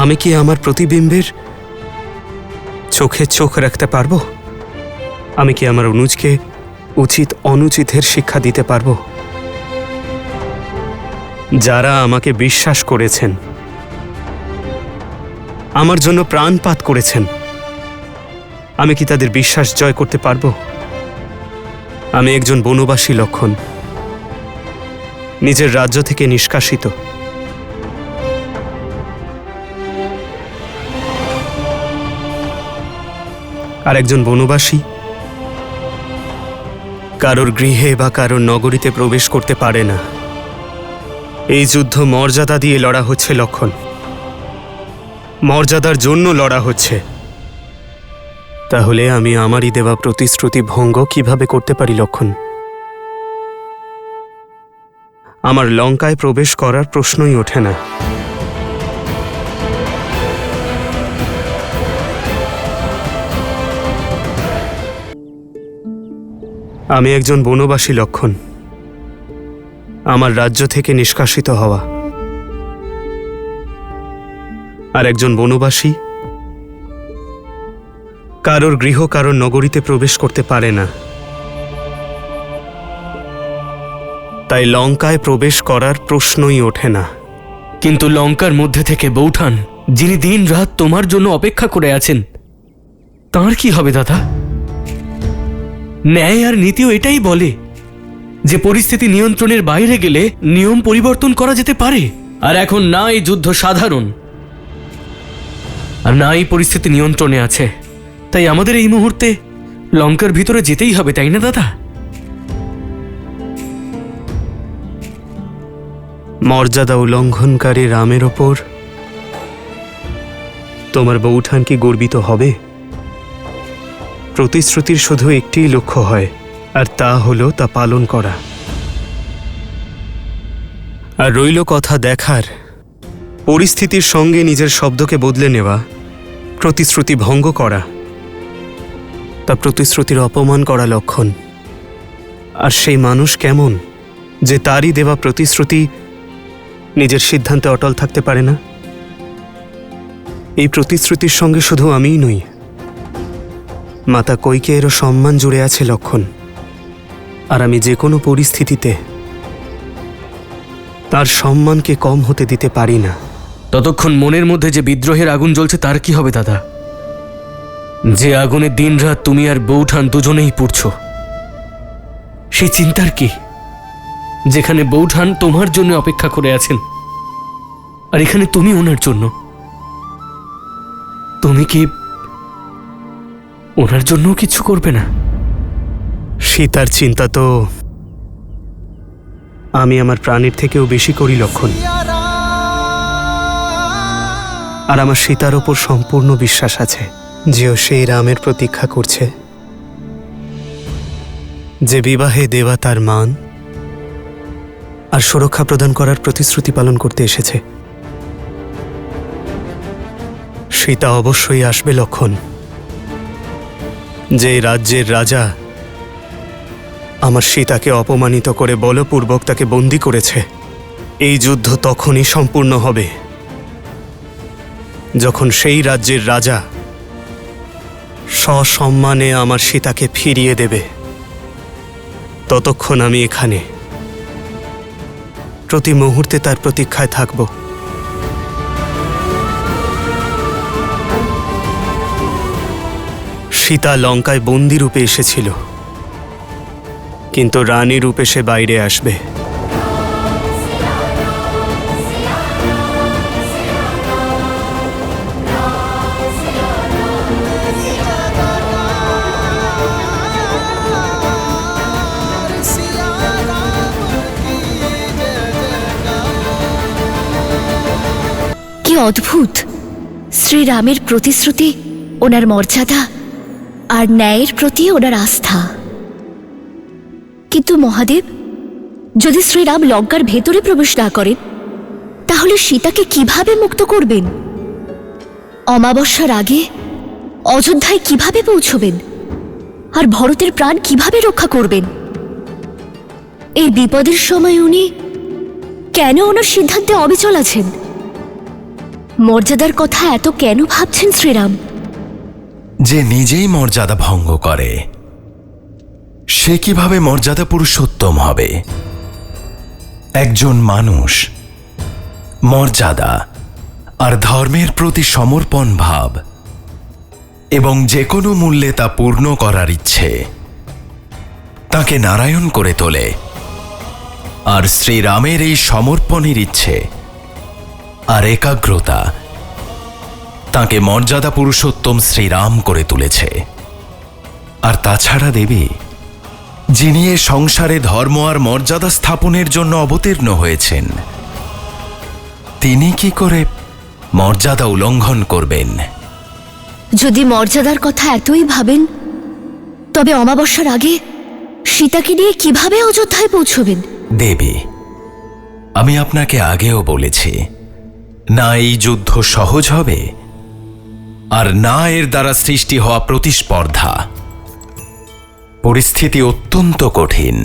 আমি কি আমার প্রতিবিম্বের চোখে চোখ রাখতে পারবো? আমি কি আমার অনুজকে উচিত অনুচিতের শিক্ষা দিতে পারবো? যারা আমাকে বিশ্বাস করেছেন, আমার জন্য প্রাণপাত করেছেন, আমি কি তাদের বিশ্বাস জয় করতে পারবো? আমি একজন বনবাসী লক্ষণ, নিজের রাজ্য থেকে নিষ্কাশিত। আর একজন বনবাসী কারোর গৃহে বা কারোর নগরীতে প্রবেশ করতে পারে না। এই যুদ্ধ মর্যাদা দিয়ে লড়া হচ্ছে লক্ষণ, মর্যাদার জন্য লড়া হচ্ছে। তাহলে আমি আমারই দেওয়া প্রতিশ্রুতি ভঙ্গ কিভাবে করতে পারি লক্ষণ? আমার লঙ্কায় প্রবেশ করার প্রশ্নই ওঠে না। আমি একজন বনবাসী লক্ষণ, আমার রাজ্য থেকে নিষ্কাশিত হওয়া। আর একজন বনবাসী কারোর গৃহ, কারোর নগরীতে প্রবেশ করতে পারে না। তাই লঙ্কায় প্রবেশ করার প্রশ্নই ওঠে না। কিন্তু লঙ্কার মধ্যে থেকে বৌঠান, যিনি দিন রাত তোমার জন্য অপেক্ষা করে আছেন, তার কি হবে দাদা? ন্যায় আর নীতিও এটাই বলে যে পরিস্থিতি নিয়ন্ত্রণের বাইরে গেলে নিয়ম পরিবর্তন করা যেতে পারে। আর এখন না এই যুদ্ধ সাধারণ, আর না এই পরিস্থিতি নিয়ন্ত্রণে আছে। তাই আমাদের এই মুহূর্তে লঙ্কার ভিতরে যেতেই হবে, তাই না দাদা? মর্যাদা উল্লঙ্ঘনকারী রামের ওপর তোমার বৌঠান কি গর্বিত হবে? প্রতিশ্রুতির শুধু একটিই লক্ষ্য হয়, আর তা হলো তা পালন করা। আর রইল কথা দেখার, পরিস্থিতির সঙ্গে নিজের শব্দকে বদলে নেওয়া, প্রতিশ্রুতি ভঙ্গ করা, তা প্রতিশ্রুতির অপমান করা লক্ষণ। আর সেই মানুষ কেমন যে তারই দেওয়া প্রতিশ্রুতি নিজের সিদ্ধান্তে অটল থাকতে পারে না? এই প্রতিশ্রুতির সঙ্গে শুধু আমিই নই, মাতা কৈকেয়ীরও সম্মান জুড়ে আছে লক্ষণ। আর আমি যে কোনো পরিস্থিতিতে তার সম্মানকে কম হতে দিতে পারি না। ততক্ষণ মনের মধ্যে যে বিদ্রোহের আগুন জ্বলছে তার কি হবে দাদা? যে আগুনে দিনরাত তুমি আর বৌঠান দুজনেই পুড়ছ, সেই চিন্তার কি? যেখানে বৌঠান তোমার জন্য অপেক্ষা করে আছেন, আর এখানে তুমি ওনার জন্য। তুমি কি ওনার জন্য কিছু করবে না? সীতার চিন্তা তো আমি আমার প্রাণের থেকেও বেশি করি লক্ষণ। আর আমার সীতার ওপর সম্পূর্ণ বিশ্বাস আছে যে ও সেই রামের প্রতীক্ষা করছে, যে বিবাহে দেওয়া তার মান আর সুরক্ষা প্রদান করার প্রতিশ্রুতি পালন করতে এসেছে। সীতা অবশ্যই আসবে লক্ষণ। যে রাজ্যের রাজা আমার সীতাকে অপমানিত করে বলপূর্বক তাকে বন্দী করেছে, এই যুদ্ধ তখনই সম্পূর্ণ হবে যখন সেই রাজ্যের রাজা সসম্মানে আমার সীতাকে ফিরিয়ে দেবে। ততক্ষণ আমি এখানে প্রতি মুহূর্তে তার প্রতীক্ষায় থাকব। সীতা লঙ্কায় বন্দী রূপে এসেছিল, কিন্তু রানী রূপে সে বাইরে আসবে। কি অদ্ভুত! শ্রীরামের প্রতিশ্রুতি, ওনার মর্যাদা আর ন্যায়ের প্রতি ওনার আস্থা। কিন্তু মহাদেব, যদি শ্রীরাম লঙ্কার ভেতরে প্রবেশ না করেন, তাহলে সীতাকে কিভাবে মুক্ত করবেন? অমাবস্যার আগে অযোধ্যায় কিভাবে পৌঁছবেন? আর ভরতের প্রাণ কিভাবে রক্ষা করবেন? এই বিপদের সময় উনি কেন ওনার সিদ্ধান্তে অবিচল আছেন? মর্যাদার কথা এত কেন ভাবছেন শ্রীরাম? যে নিজেই মর্যাদা ভঙ্গ করে, সে কিভাবে মর্যাদা পুরুষোত্তম হবে? একজন মানুষ মর্যাদা আর ধর্মের প্রতি সমর্পণ ভাব এবং যে কোনো মূল্যে তা পূর্ণ করার ইচ্ছে তাকে নারায়ণ করে তোলে। আর শ্রীরামের এই সমর্পণের ইচ্ছে আর একাগ্রতা তাকে মর্যাদা পুরুষোত্তম শ্রীরাম করে তুলেছে। আর তাছাড়া দেবী, যিনি এ সংসারে ধর্ম আর মর্যাদা স্থাপনের জন্য অবতীর্ণ হয়েছেন, তিনি কি করে মর্যাদা উল্লঙ্ঘন করবেন? যদি মর্যাদার কথা এতই ভাবেন, তবে অমাবস্যার আগে সীতাকে নিয়ে কিভাবে অযোধ্যায় পৌঁছবেন? দেবী, আমি আপনাকে আগেও বলেছি, না এই যুদ্ধ সহজ হবে, আর না এর দ্বারা সৃষ্টি হওয়া প্রতিস্পর্ধা। পরিস্থিতি অত্যন্ত কঠিন,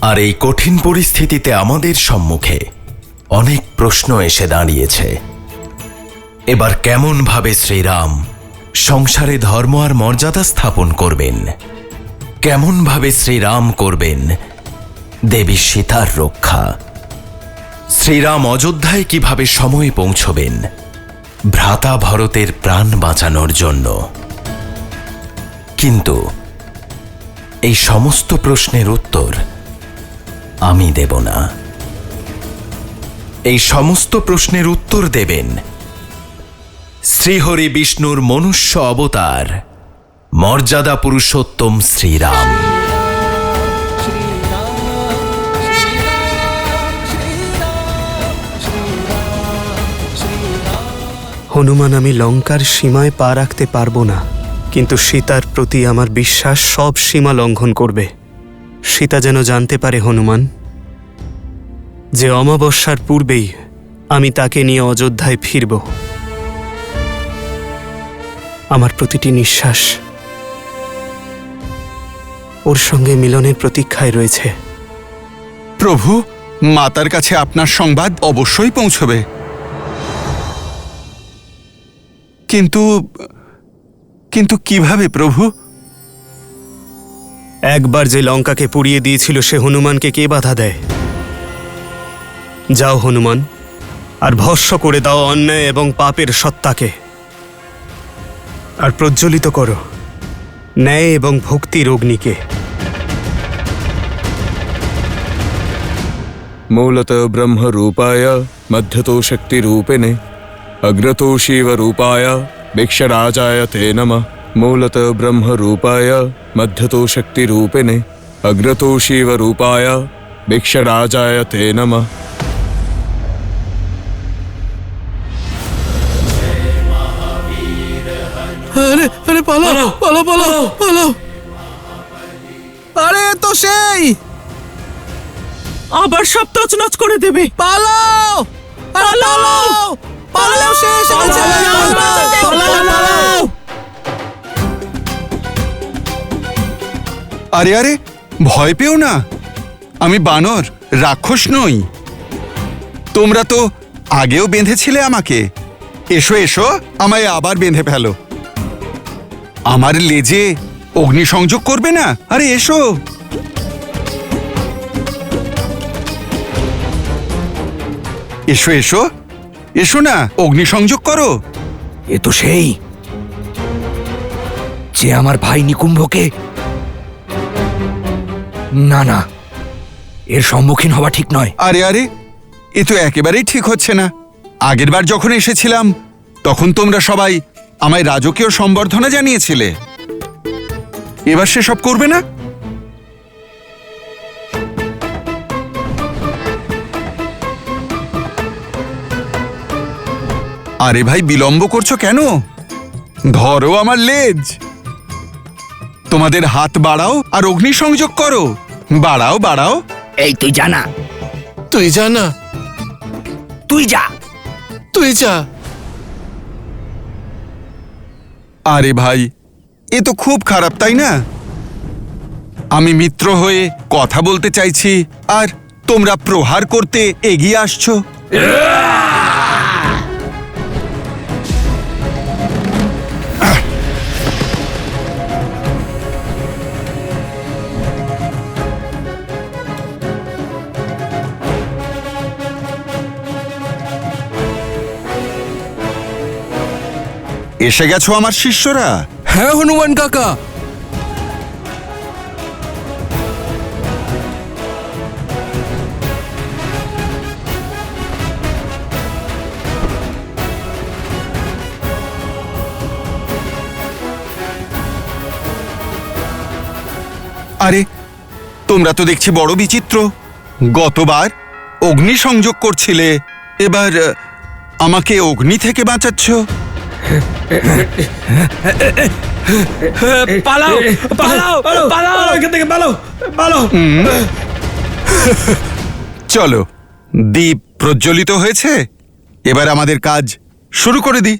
আর এই কঠিন পরিস্থিতিতে আমাদের সম্মুখে অনেক প্রশ্ন এসে দাঁড়িয়েছে। এবার কেমন ভাবে শ্রীরাম সংসারে ধর্ম আর মর্যাদা স্থাপন করবেন? কেমন ভাবে শ্রীরাম করবেন দেবী সীতার রক্ষা? শ্রীরাম অযোধ্যায় কিভাবে সময়ে পৌঁছবেন ভ্রাতা ভরতের প্রাণ বাঁচানোর জন্য? কিন্তু এই সমস্ত প্রশ্নের উত্তর আমি দেব না। এই সমস্ত প্রশ্নের উত্তর দেবেন শ্রীহরি বিষ্ণুর মনুষ্য অবতার মর্যাদা পুরুষোত্তম শ্রীরাম। হনুমান, আমি লঙ্কার সীমায় পা রাখতে পারবো না, কিন্তু সীতার প্রতি আমার বিশ্বাস সব সীমা লঙ্ঘন করবে। সীতা যেন জানতে পারে হনুমান, যে অমাবস্যার পূর্বেই আমি তাকে নিয়ে অযোধ্যায় ফিরব। আমার প্রতিটি নিঃশ্বাস ওর সঙ্গে মিলনের প্রতীক্ষায় রয়েছে। প্রভু, মাতার কাছে আপনার সংবাদ অবশ্যই পৌঁছবে, কিন্তু কিভাবে প্রভু? একবার যে লঙ্কাকে পুড়িয়ে দিয়েছিল সে হনুমানকে কে বাধা দেয়? যাও হনুমান, আর ভস্ম করে দাও অন্যায় এবং পাপের সত্তাকে, আর প্রজ্বলিত করো ন্যায় এবং ভক্তির অগ্নিকে। मूलत ब्रह्म रूपाय मध्यतो शक्ति रूपिणे अग्रतो शिव रूपाय भिक्षराजाय ते नमः। मूलत ब्रह्म रूपाय मध्यतो शक्ति रूपिणे अग्रतो शिव रूपाय भिक्षराजाय ते नमः। আরে আরে পালাও পালাও পালাও পালাও! আরে তো সেই আবার সব তছনছ করে দেবে। পালাও! আরে পালাও! পালাও, সে এসে গেছে! পালাও, পালাও! আরে আরে, ভয় পেও না, আমি বানর, রাক্ষস নই। তোমরা তো আগেও বেঁধেছিলে আমাকে। এসো এসো, আমায় আবার বেঁধে ফেলো। আমার লেজে অগ্নিসংযোগ করবে না? আরে এসো। এসো এসো, এসো না, অগ্নিসংযোগ করো। এ তো সেই যে আমার ভাই নিকুম্ভকে... না না, এর সম্মুখীন হওয়া ঠিক নয়। আরে আরে, এ তো একেবারেই ঠিক হচ্ছে না। আগেরবার যখন এসেছিলাম তখন তোমরা সবাই আমায় রাজকীয় সম্বর্ধনা জানিয়েছিলে। এবার সেসব করবে না? আরে ভাই, বিলম্ব করছো কেন? ধরো আমার লেজ। তোমাদের হাত বাড়াও আর অগ্নিসংযোগ করো। বাড়াও বাড়াও। এই তুই জানা, তুই জানা, তুই যা, তুই যা। আরে ভাই, এ তো খুব খারাপ, তাই না? আমি মিত্র হয়ে কথা বলতে চাইছি আর তোমরা প্রহার করতে এগিয়ে আসছো। এসে গেছো আমার শিষ্যরা? হ্যাঁ হনুমান কাকা। আরে, তোমরা তো দেখছি বড় বিচিত্র। গতবার অগ্নি সংযোগ করছিলে, এবার আমাকে অগ্নি থেকে বাঁচাচ্ছ। পালাও পালাও পালাও, এখান থেকে পালাও পালাও! চলো, দীপ প্রজ্বলিত হয়েছে, এবার আমাদের কাজ শুরু করে দিই।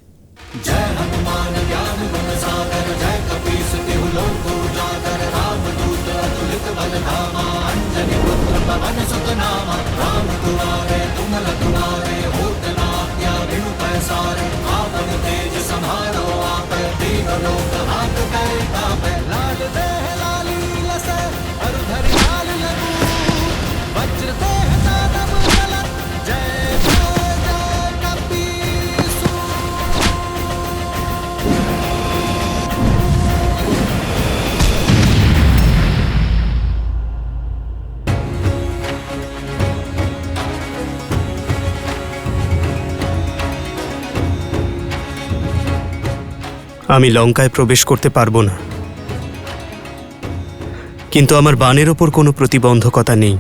আমি লঙ্কায় প্রবেশ করতে পারবো না, কিন্তু আমার বানের ওপর কোনো প্রতিবন্ধকতা নেই।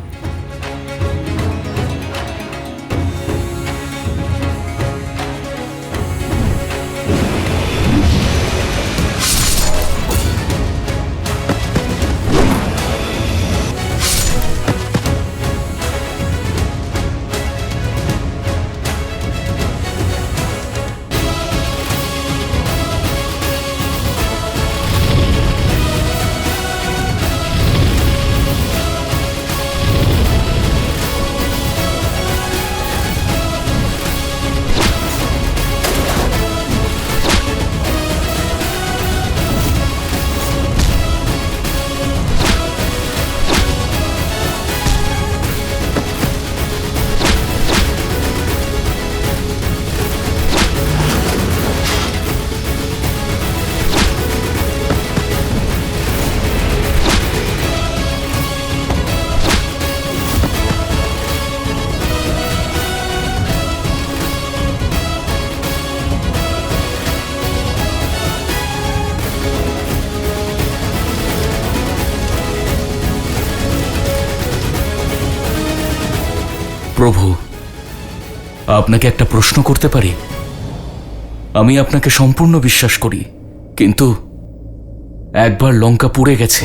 প্রভু, আপনাকে একটা প্রশ্ন করতে পারি? আমি আপনাকে সম্পূর্ণ বিশ্বাস করি, কিন্তু একবার লঙ্কা পুড়ে গেছে,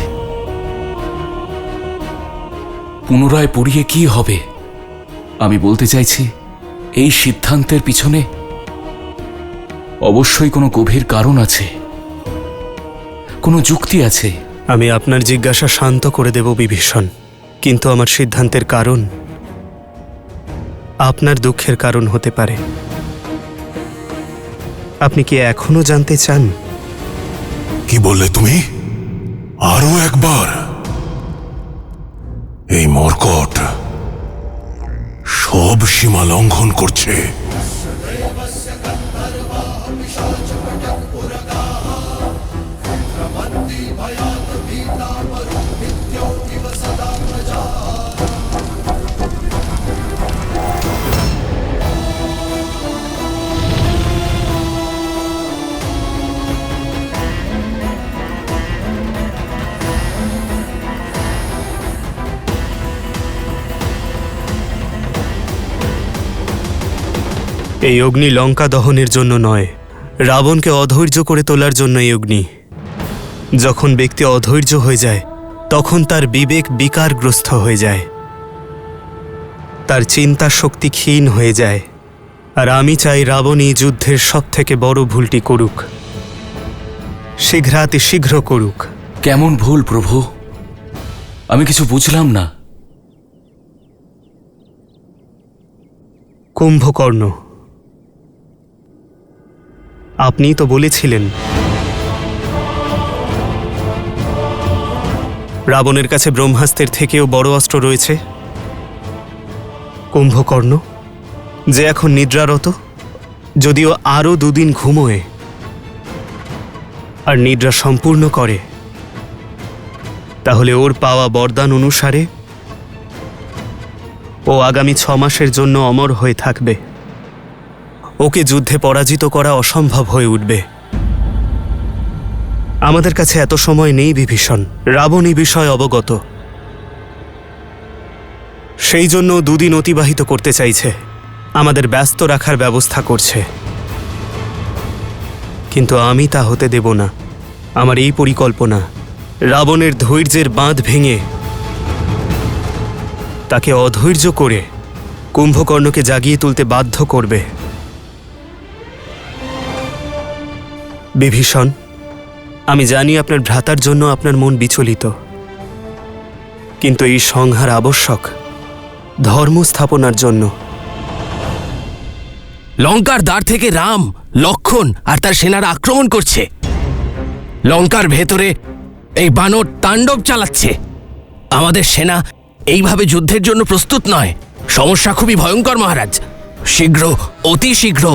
পুনরায় পুড়িয়ে কি হবে? আমি বলতে চাইছি, এই সিদ্ধান্তের পিছনে অবশ্যই কোনো গভীর কারণ আছে, কোনো যুক্তি আছে। আমি আপনার জিজ্ঞাসা শান্ত করে দেব বিভীষণ, কিন্তু আমার সিদ্ধান্তের কারণ আপনার দুঃখের কারণ হতে পারে। আপনি কি এখনো জানতে চান? কি বললে তুমি? আরো একবার? এই মর্কট সব সীমা লঙ্ঘন করছে। এই অগ্নি লঙ্কা দহনের জন্য নয়, রাবণকে অধৈর্য করে তোলার জন্য এই অগ্নি। যখন ব্যক্তি অধৈর্য হয়ে যায়, তখন তার বিবেক বিকারগ্রস্ত হয়ে যায়, তার চিন্তা শক্তি ক্ষীণ হয়ে যায়। আর আমি চাই রাবণ এই যুদ্ধের সবথেকে বড় ভুলটি করুক, শীঘ্রাতি শীঘ্র করুক। কেমন ভুল প্রভু? আমি কিছু বুঝলাম না। কুম্ভকর্ণ, আপনিই তো বলেছিলেন রাবণের কাছে ব্রহ্মাস্ত্রের থেকেও বড় অস্ত্র রয়েছে। কুম্ভকর্ণ, যে এখন নিদ্রারত, যদিও আরও 2 দিন ঘুমোয় আর নিদ্রা সম্পূর্ণ করে, তাহলে ওর পাওয়া বরদান অনুসারে ও আগামী 6 মাসের জন্য অমর হয়ে থাকবে। ওকে যুদ্ধে পরাজিত করা অসম্ভব হয়ে উঠবে। আমাদের কাছে এত সময় নেই বিভীষণ। রাবণ এই বিষয়ে অবগত, সেই জন্য 2 দিন অতিবাহিত করতে চাইছে, আমাদের ব্যস্ত রাখার ব্যবস্থা করছে। কিন্তু আমি তা হতে দেব না। আমার এই পরিকল্পনা রাবণের ধৈর্যের বাঁধ ভেঙে তাকে অধৈর্য করে কুম্ভকর্ণকে জাগিয়ে তুলতে বাধ্য করবে। বিভীষণ, আমি জানি আপনার ভ্রাতার জন্য আপনার মন বিচলিত, কিন্তু এই সংহার আবশ্যক ধর্ম স্থাপনার জন্য। লঙ্কার দ্বার থেকে রাম, লক্ষণ আর তার সেনারা আক্রমণ করছে। লঙ্কার ভেতরে এই বানর তাণ্ডব চালাচ্ছে। আমাদের সেনা এইভাবে যুদ্ধের জন্য প্রস্তুত নয়। সমস্যা খুবই ভয়ঙ্কর মহারাজ। শীঘ্র, অতি শীঘ্র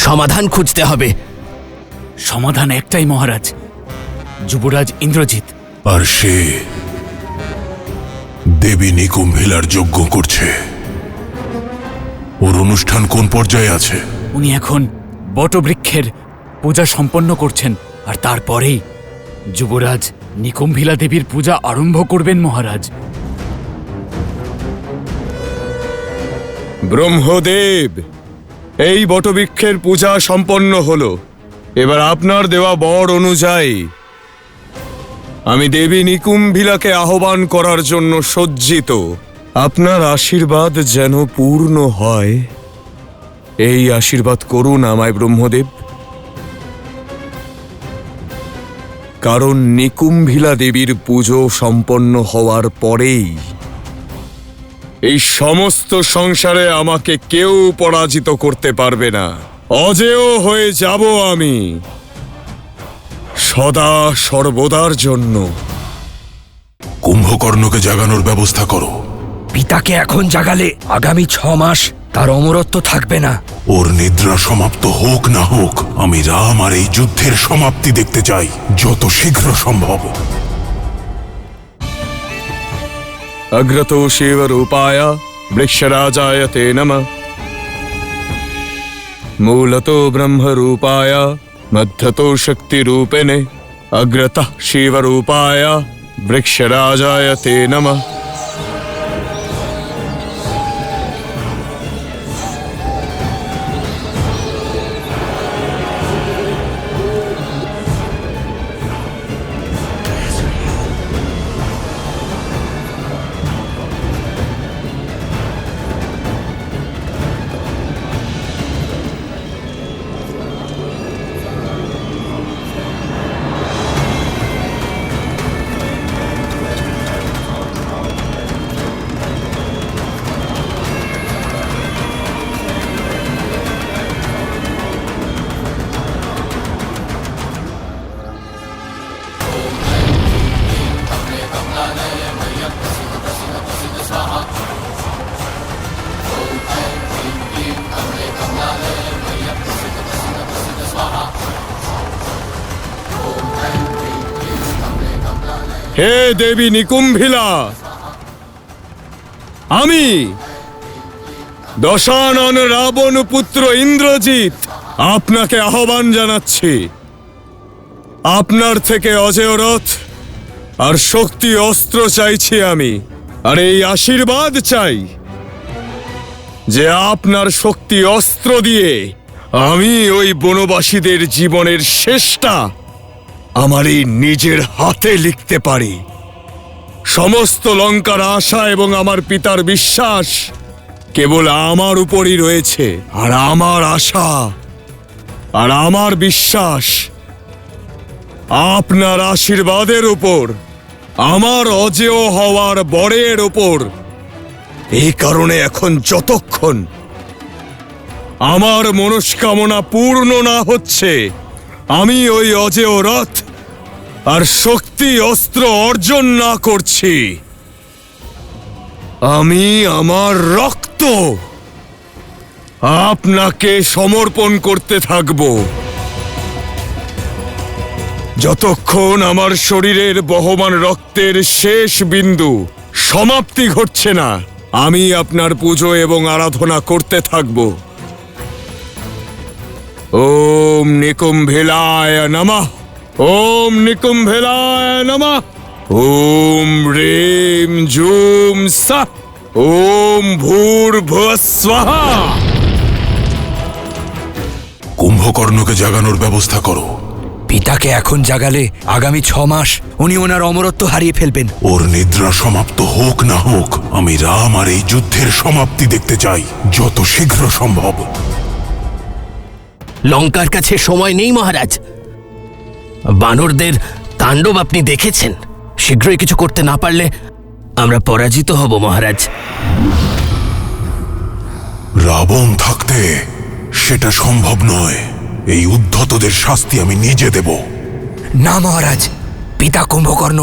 সমাধান খুঁজতে হবে। সমাধান একটাই মহারাজ, যুবরাজ ইন্দ্রজিৎ। আর সে দেবী নিকুম্ভিলার যজ্ঞ করছে। ওর অনুষ্ঠান কোন পর্যায়ে আছে? উনি এখন বটবৃক্ষের পূজা সম্পন্ন করছেন, আর তারপরেই যুবরাজ নিকুম্ভিলা দেবীর পূজা আরম্ভ করবেন মহারাজ। ব্রহ্মদেব, এই বটবৃক্ষের পূজা সম্পন্ন হলো। এবার আপনার দেওয়া বর অনুযায়ী আমি দেবী নিকুম্ভিলাকে আহ্বান করার জন্য সজ্জিত। আপনার আশীর্বাদ যেন পূর্ণ হয়, এই আশীর্বাদ করুন আমায় ব্রহ্মদেব। কারণ নিকুম্ভিলা দেবীর পুজো সম্পন্ন হওয়ার পরেই এই সমস্ত সংসারে আমাকে কেউ পরাজিত করতে পারবে না। অজেয় হয়ে যাব আমি সদা সর্বদার জন্য। কুম্ভকর্ণকে জাগানোর ব্যবস্থা করো। পিতাকে এখন জাগালে আগামী 6 মাস তার অমরত্ব থাকবে না। ওর নিদ্রা সমাপ্ত হোক না হোক, আমি রাম আর এই যুদ্ধের সমাপ্তি দেখতে চাই যত শীঘ্র সম্ভব। अग्रतो शिवरूपाय वृक्षराजाय ते नमः। मूलतो ब्रह्मरूपाय मध्यतो शक्तिरूपिणे। अग्रतः शिवरूपाय वृक्षराजाय ते नमः। হে দেবী নিকুম্ভিলা, আমি দশানন রাবণ পুত্র ইন্দ্রজিৎ আপনাকে আহ্বান জানাচ্ছি। আপনার থেকে অজেয় রথ আর শক্তি অস্ত্র চাইছি আমি, আর এই আশীর্বাদ চাই যে আপনার শক্তি অস্ত্র দিয়ে আমি ওই বনবাসীদের জীবনের শেষটা আমার এই নিজের হাতে লিখতে পারি। সমস্ত লঙ্কার আশা এবং আমার পিতার বিশ্বাস কেবল আমার উপরই রয়েছে, আর আমার আশা আর আমার বিশ্বাস আপনার আশীর্বাদের উপর, আমার অজেয় হওয়ার বরের উপর। এই কারণে এখন যতক্ষণ আমার মনস্কামনা পূর্ণ না হচ্ছে, আমি ওই অজেয় রথ আর শক্তি অস্ত্র অর্জন না করছি, আমি আমার রক্ত আপনাকে সমর্পণ করতে থাকব। যতক্ষণ আমার শরীরের বহমান রক্তের শেষ বিন্দু সমাপ্তি ঘটছে না, আমি আপনার পুজো এবং আরাধনা করতে থাকব। ওম নিকুম্ভিলায় নমঃ, ওম নিকুম্ভিলায় নমঃ, ওম রেম জুম সা, ওম ভূর্ভুবস্বাহা। কুম্ভকর্ণকে জাগানোর ব্যবস্থা করো। পিতাকে এখন জাগালে আগামী 6 মাস উনি ওনার অমরত্ব হারিয়ে ফেলবেন। ওর নিদ্রা সমাপ্ত হোক না হোক, আমি রাম আর এই যুদ্ধের সমাপ্তি দেখতে চাই যত শীঘ্র সম্ভব। লঙ্কার কাছে সময় নেই মহারাজ। বানরদের তাণ্ডব আপনি দেখেছেন। শীঘ্রই কিছু করতে না পারলে আমরা পরাজিত হব মহারাজ। রাবণ থাকতে সেটা সম্ভব নয়। এই উদ্ধতদের শাস্তি আমি নিজে দেব। না মহারাজ, পিতা কুম্ভকর্ণ,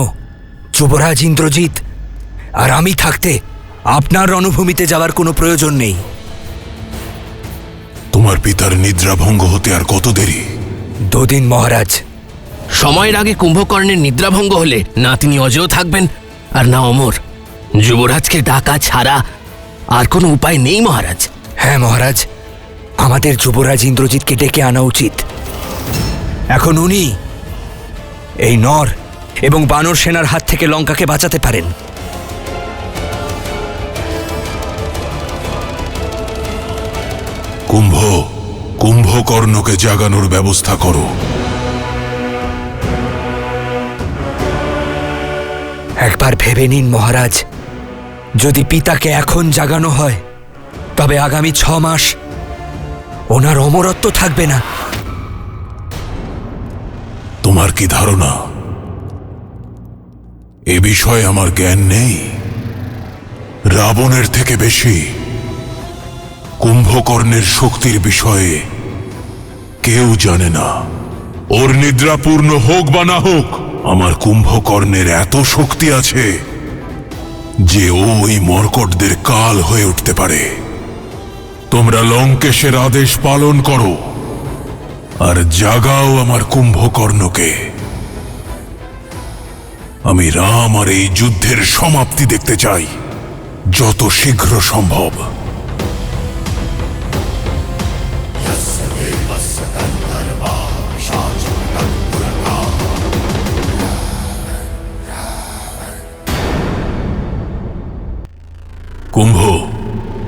যুবরাজ ইন্দ্রজিৎ আর আমি থাকতে আপনার রণভূমিতে যাওয়ার কোনো প্রয়োজন নেই। তোমার পিতার নিদ্রা ভঙ্গ হতে আর কত দেরি? 2 দিন মহারাজ। সময়ের আগে কুম্ভকর্ণের নিদ্রাভঙ্গ হলে না তিনি অজেয় থাকবেন আর না অমর। যুবরাজকে ডাকা ছাড়া আর কোনো উপায় নেই মহারাজ। হ্যাঁ মহারাজ, আমাদের যুবরাজ ইন্দ্রজিৎকে ডেকে আনা উচিত। এখন উনি এই নর এবং বানর সেনার হাত থেকে লঙ্কাকে বাঁচাতে পারেন। কুম্ভকর্ণকে জাগানোর ব্যবস্থা করো। একবার ভেবে নিন মহারাজ, যদি পিতাকে এখন জাগানো হয় তবে আগামী 6 মাস ওনার অমরত্ব থাকবে না। তোমার কি ধারণা এ বিষয়ে আমার জ্ঞান নেই? রাবণের থেকে বেশি কুম্ভকর্ণের শক্তির বিষয়ে কেউ জানে না। ওর নিদ্রা পূর্ণ হোক বা না হোক, আমার কুম্ভকর্ণের এত শক্তি আছে যে ও ওই মর্কটদের কাল হয়ে উঠতে পারে। তোমরা লঙ্কেশের আদেশ পালন করো আর জাগাও আমার কুম্ভকর্ণকে। আমি রাম আর এই যুদ্ধের সমাপ্তি দেখতে চাই যত শীঘ্র সম্ভব।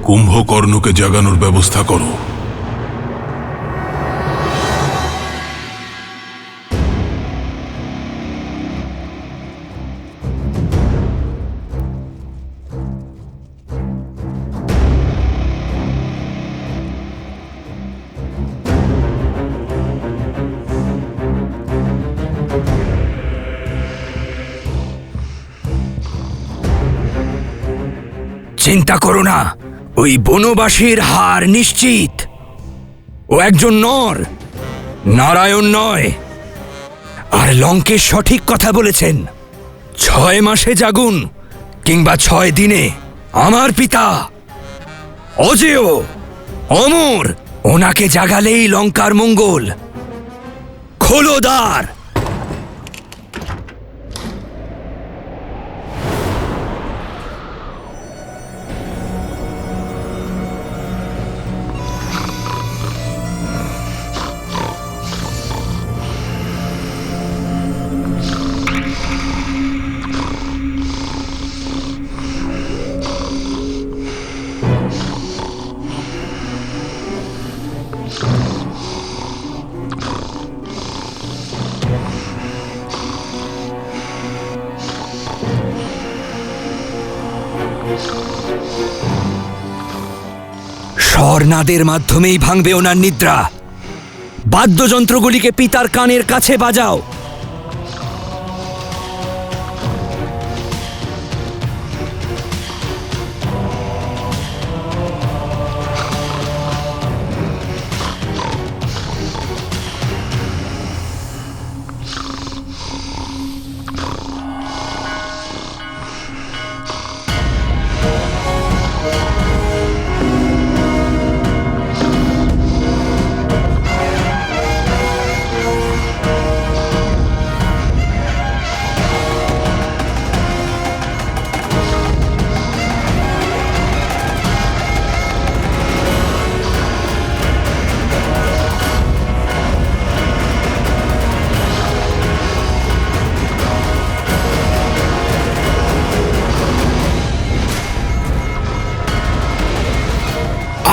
কুম্ভকর্ণকে জাগানোর ব্যবস্থা করো। চিন্তা করো না, ওই বনবাসীর হার নিশ্চিত। ও একজন নর, নারায়ণ নয়। আর লঙ্কেশ সঠিক কথা বলেছেন। 6 মাসে জাগুন কিংবা 6 দিনে আমার পিতা অজেয় অমর, ওনাকে জাগালেই লঙ্কার মঙ্গল। খোলো দ্বার। স্বরনাদের মাধ্যমেই ভাঙবে ওনার নিদ্রা। বাদ্যযন্ত্রগুলিকে পিতার কানের কাছে বাজাও।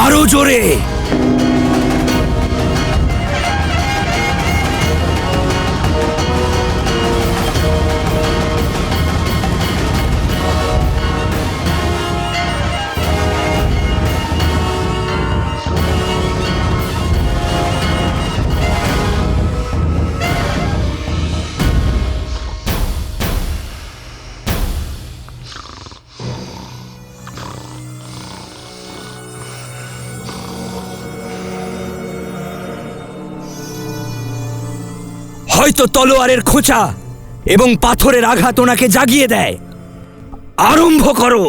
আরো জোরে। হয়তো তলোয়ারের খোঁচা এবং পাথরের আঘাত ওনাকে জাগিয়ে দেয়। আরম্ভ করো।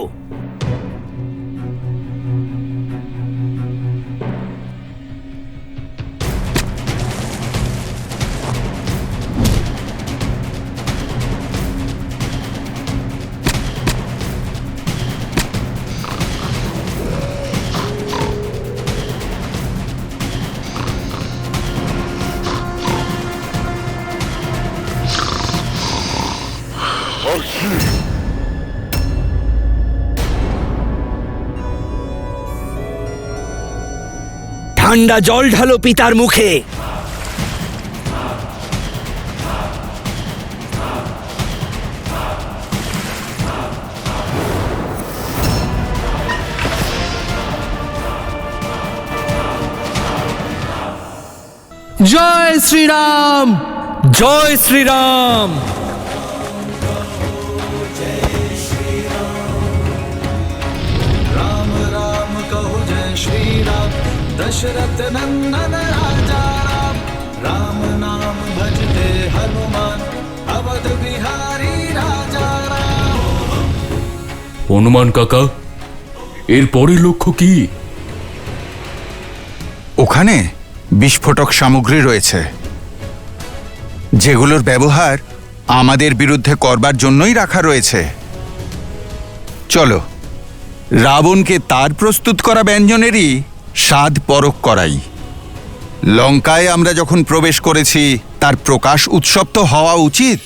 ঠান্ডা জল ঢালো পিতার মুখে। জয় শ্রীরাম, জয় শ্রীরাম। राम राम कहो जय श्री राम, दशरथ नंदन राजा राम। राम नाम भजते हनुमान, अवध बिहारी राजा राम। হনুমান কাকা, এর পরের লক্ষ্য কি? ওখানে বিস্ফোটক সামগ্রী রয়েছে, যেগুলোর ব্যবহার আমাদের বিরুদ্ধে করবার জন্যই রাখা রয়েছে। চলো, রাবণকে তার প্রস্তুত করা ব্যঞ্জনেরই স্বাদ পরখ করাই। লঙ্কায় আমরা যখন প্রবেশ করেছি, তার প্রকাশ উৎসব তো হওয়া উচিত।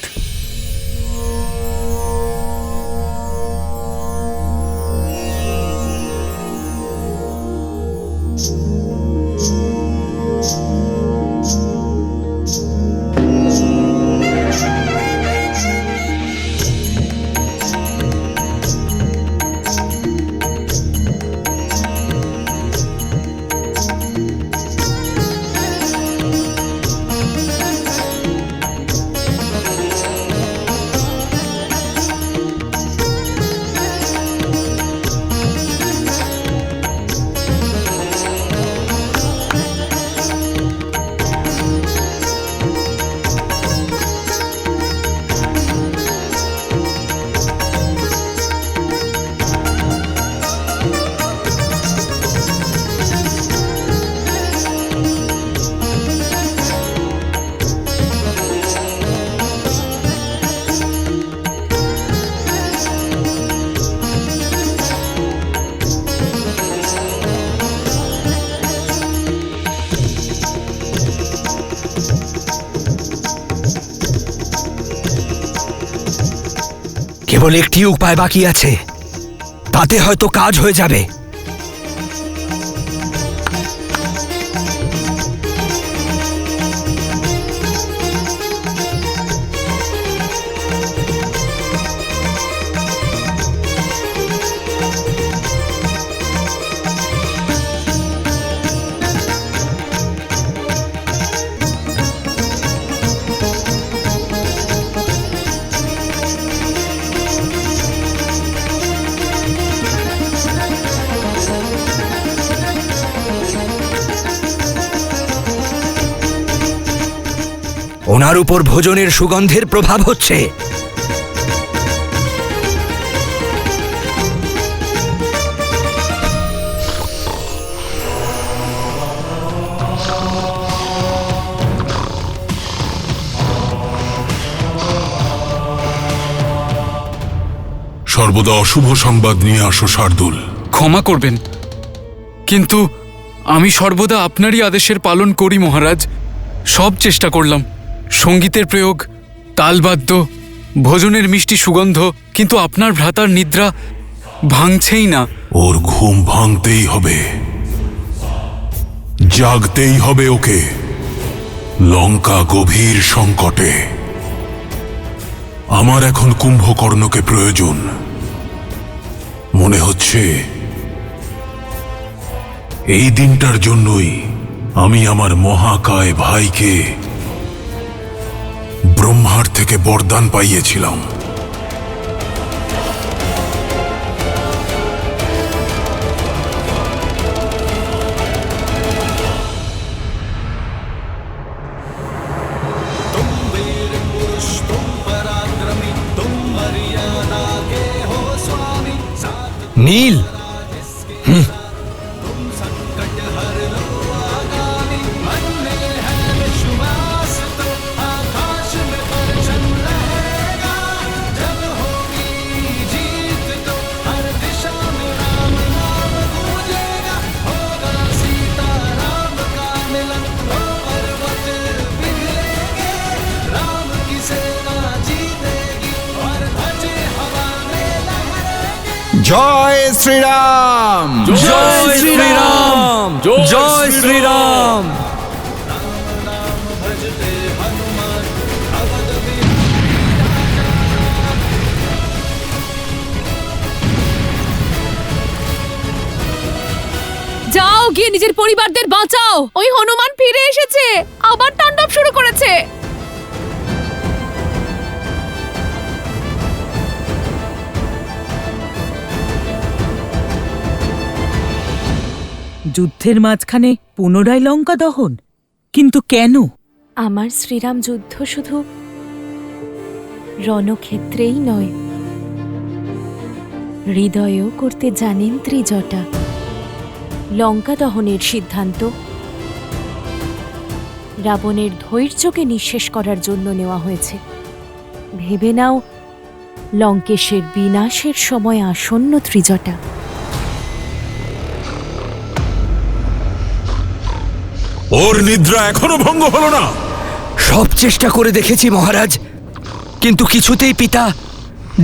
কেবল একটি উপায় বাকি আছে, তাতে হয়তো কাজ হয়ে যাবে। ওনার উপর ভোজনের সুগন্ধের প্রভাব হচ্ছে। সর্বদা অশুভ সংবাদ নিয়ে আসো শার্দুল। ক্ষমা করবেন, কিন্তু আমি সর্বদা আপনারই আদেশের পালন করি মহারাজ। সব চেষ্টা করলাম, সঙ্গীতের প্রয়োগ, তালবাদ্য, ভোজনের মিষ্টি সুগন্ধ, কিন্তু আপনার ভ্রাতার নিদ্রা ভাঙছেই না। ওর ঘুম ভাঙতেই হবে, জাগতেই হবে ওকে। লঙ্কা গভীর সংকটে। আমার এখন কুম্ভকর্ণকে প্রয়োজন। মনে হচ্ছে এই দিনটার জন্যই আমি আমার মহাকায় ভাইকে ব্রহ্মার থেকে বরদান পাইয়েছিলাম। নীল, জয় শ্রীরাম, জয় শ্রীরাম, জয় শ্রীরাম। যাও, গিয়ে নিজের পরিবারদের বাঁচাও। ওই হনুমান ফিরে এসেছে, আবার তাণ্ডব শুরু করেছে। যুদ্ধের মাঝখানে পুনরায় লঙ্কা দহন, কিন্তু কেন? আমার শ্রীরাম যুদ্ধ শুধু রণক্ষেত্রেই নয়, হৃদয়েও করতে জানেন ত্রিজটা। লঙ্কা দহনের সিদ্ধান্ত রাবণের ধৈর্যকে নিঃশেষ করার জন্য নেওয়া হয়েছে। ভেবে নাও, লঙ্কেশের বিনাশের সময় আসন্ন ত্রিজটা। ওর নিদ্রা এখনো ভঙ্গ হলো না। সব চেষ্টা করে দেখেছি মহারাজ, কিন্তু কিছুতেই পিতা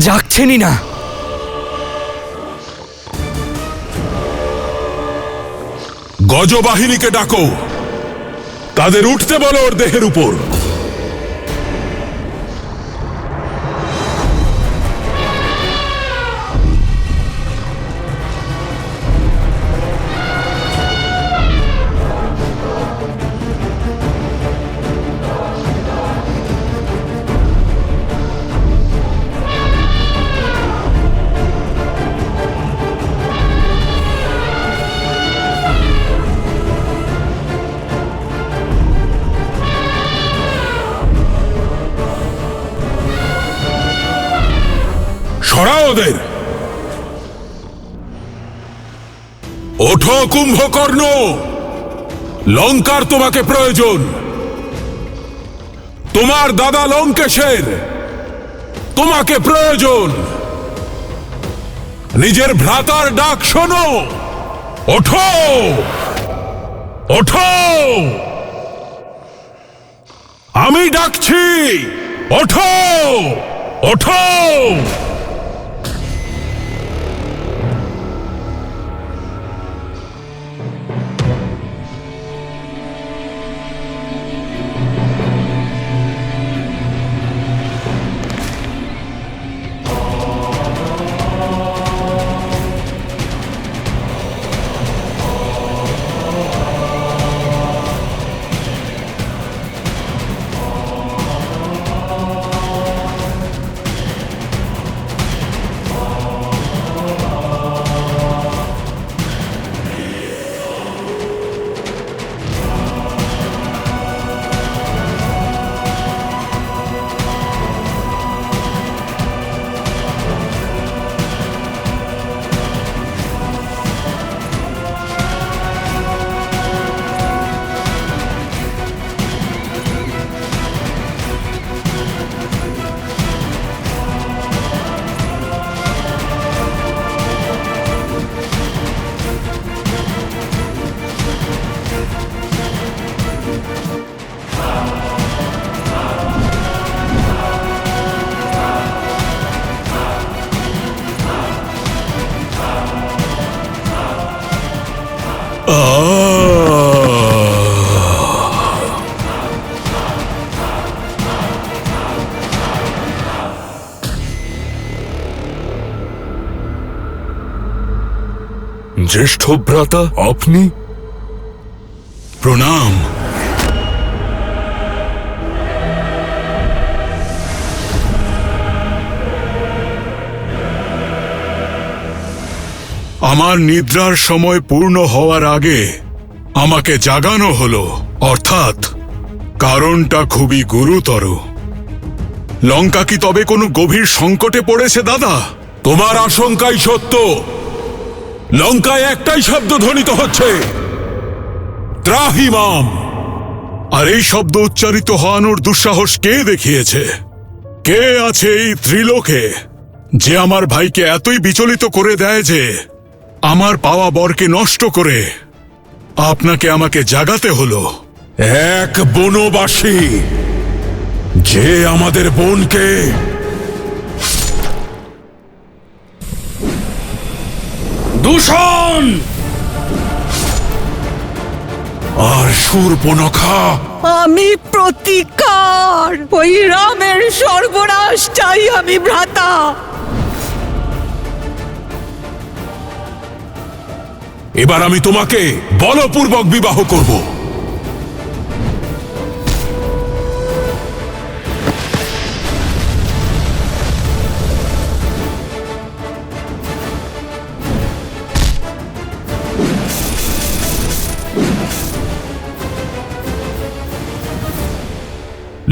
জাগছেনই না। গজবাহিনীকে ডাকো, তাদের উঠতে বলো ওর দেহের উপর। সরাও ওদের। ওঠো কুম্ভকর্ণ, লঙ্কার তোমাকে প্রয়োজন। তোমার দাদা লঙ্কেশের তোমাকে প্রয়োজন। নিজের ভ্রাতার ডাক শোনো। ওঠো, ওঠো, আমি ডাকছি। ওঠো, ওঠো। জ্যেষ্ঠ ভ্রাতা আপনি? প্রণাম। আমার নিদ্রার সময় পূর্ণ হওয়ার আগে আমাকে জাগানো হলো, অর্থাৎ কারণটা খুবই গুরুতর। লঙ্কা কি তবে কোনো গভীর সংকটে পড়েছে দাদা? তোমার আশঙ্কাই সত্য। লঙ্কায় একটাই শব্দ ধ্বনিত হচ্ছে, ত্রাহিমাম। আর এই শব্দ উচ্চারিত হওয়ানোর দুঃসাহস কে দেখিয়েছে? কে আছে এই ত্রিলোকে যে আমার ভাইকে এতই বিচলিত করে দেয় যে আমার পাওয়া বরকে নষ্ট করে আপনাকে আমাকে জাগাতে হলো? এক বনবাসী যে আমাদের বোনকে দূষণ আর শূর্পণখা। আমি প্রতিকার, ওই রামের সর্বনাশ চাই আমি ভ্রাতা। এবার আমি তোমাকে বলপূর্বক বিবাহ করব।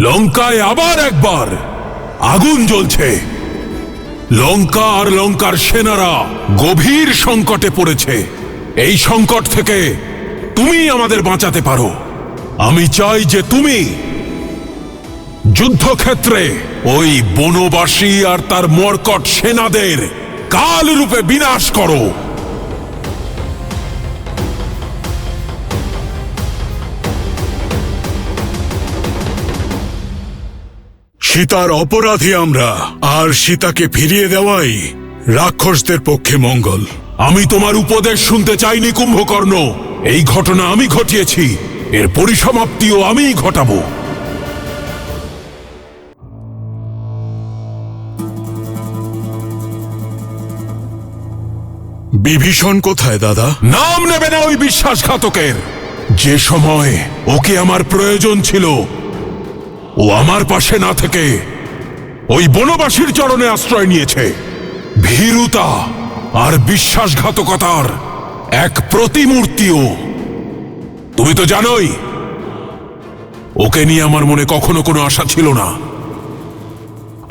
লঙ্কায় আবার একবার আগুন জ্বলছে। লঙ্কা আর লঙ্কার সেনারা গভীর সংকটে পড়েছে। এই সংকট থেকে তুমি আমাদের বাঁচাতে পারো। আমি চাই যে তুমি যুদ্ধক্ষেত্রে ওই বনবাসী আর তার মর্কট সেনাদের কাল রূপে বিনাশ করো। সীতার অপরাধী আমরা, আর সীতাকে ফিরিয়ে দেওয়াই রাক্ষসদের পক্ষে মঙ্গল। আমি তোমার উপদেশ শুনতে চাইনি কুম্ভকর্ণ। এই ঘটনা আমি ঘটিয়েছি, এর পরিসমাপ্তিও আমিই ঘটাবো। বিভীষণ কোথায় দাদা? নাম নেবে না ওই বিশ্বাসঘাতকের। যে সময় ওকে আমার প্রয়োজন ছিল, ও আমার পাশে না থেকে ওই বনবাসীর চরণে আশ্রয় নিয়েছে। ভীরুতা আর বিশ্বাসঘাতকতার এক প্রতিমূর্তিও। তুমি তো জানোই ওকে নিয়ে আমার মনে কখনো কোনো আশা ছিল না।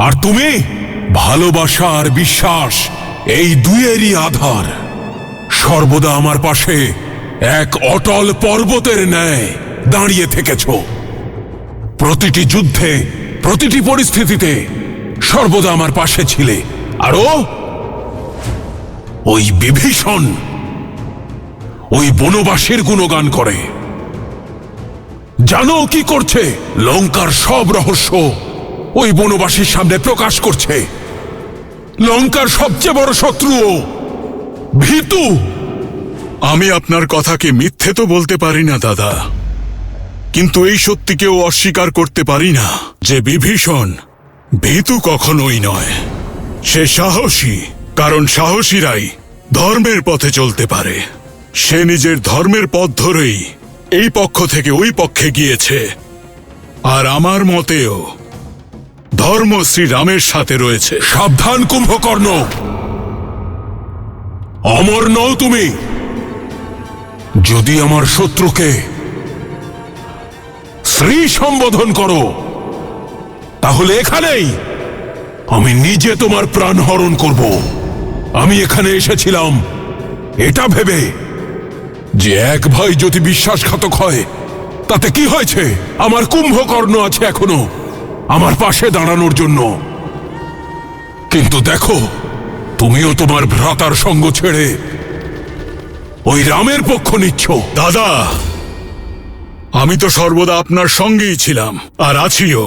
আর তুমি ভালোবাসা আর বিশ্বাস, এই দুইয়েরই আধার। সর্বদা আমার পাশে এক অটল পর্বতের ন্যায় দাঁড়িয়ে থেকেছ। প্রতিটি যুদ্ধে, প্রতিটি পরিস্থিতিতে সর্বদা আমার পাশে ছিলে। আর ওই বিভীষণ ওই বনবাসীর গুণগান করে। জানো কি করছে? লঙ্কার সব রহস্য ওই বনবাসীর সামনে প্রকাশ করছে। লঙ্কার সবচেয়ে বড় শত্রুও ভীতু। আমি আপনার কথাকে মিথ্যে তো বলতে পারি না দাদা, কিন্তু এই সত্যিকেও অস্বীকার করতে পারি না যে বিভীষণ ভীতু কখনোই নয়। সে সাহসী, কারণ সাহসীরাই ধর্মের পথে চলতে পারে। সে নিজের ধর্মের পথ ধরেই এই পক্ষ থেকে ওই পক্ষে গিয়েছে। আর আমার মতেও ধর্ম শ্রীরামের সাথে রয়েছে। সাবধান কুম্ভকর্ণ, অমর নও তুমি। যদি আমার শত্রুকে শ্রী সম্বোধন করো, তাহলে এখানেই আমি নিজে তোমার প্রাণ হরণ করব। আমি এখানে এসেছিলাম এটা ভেবে যে এক ভাই যদি বিশ্বাসঘাতক হয় তাতে কি হয়েছে? আমার কুম্ভকর্ণ আছে এখনো আমার পাশে দাঁড়ানোর জন্য। কিন্তু দেখো, তুমিও তোমার ভ্রাতার সঙ্গ ছেড়ে ওই রামের পক্ষ নিচ্ছ। দাদা, আমি তো সর্বদা আপনার সঙ্গেই ছিলাম আর আছিও,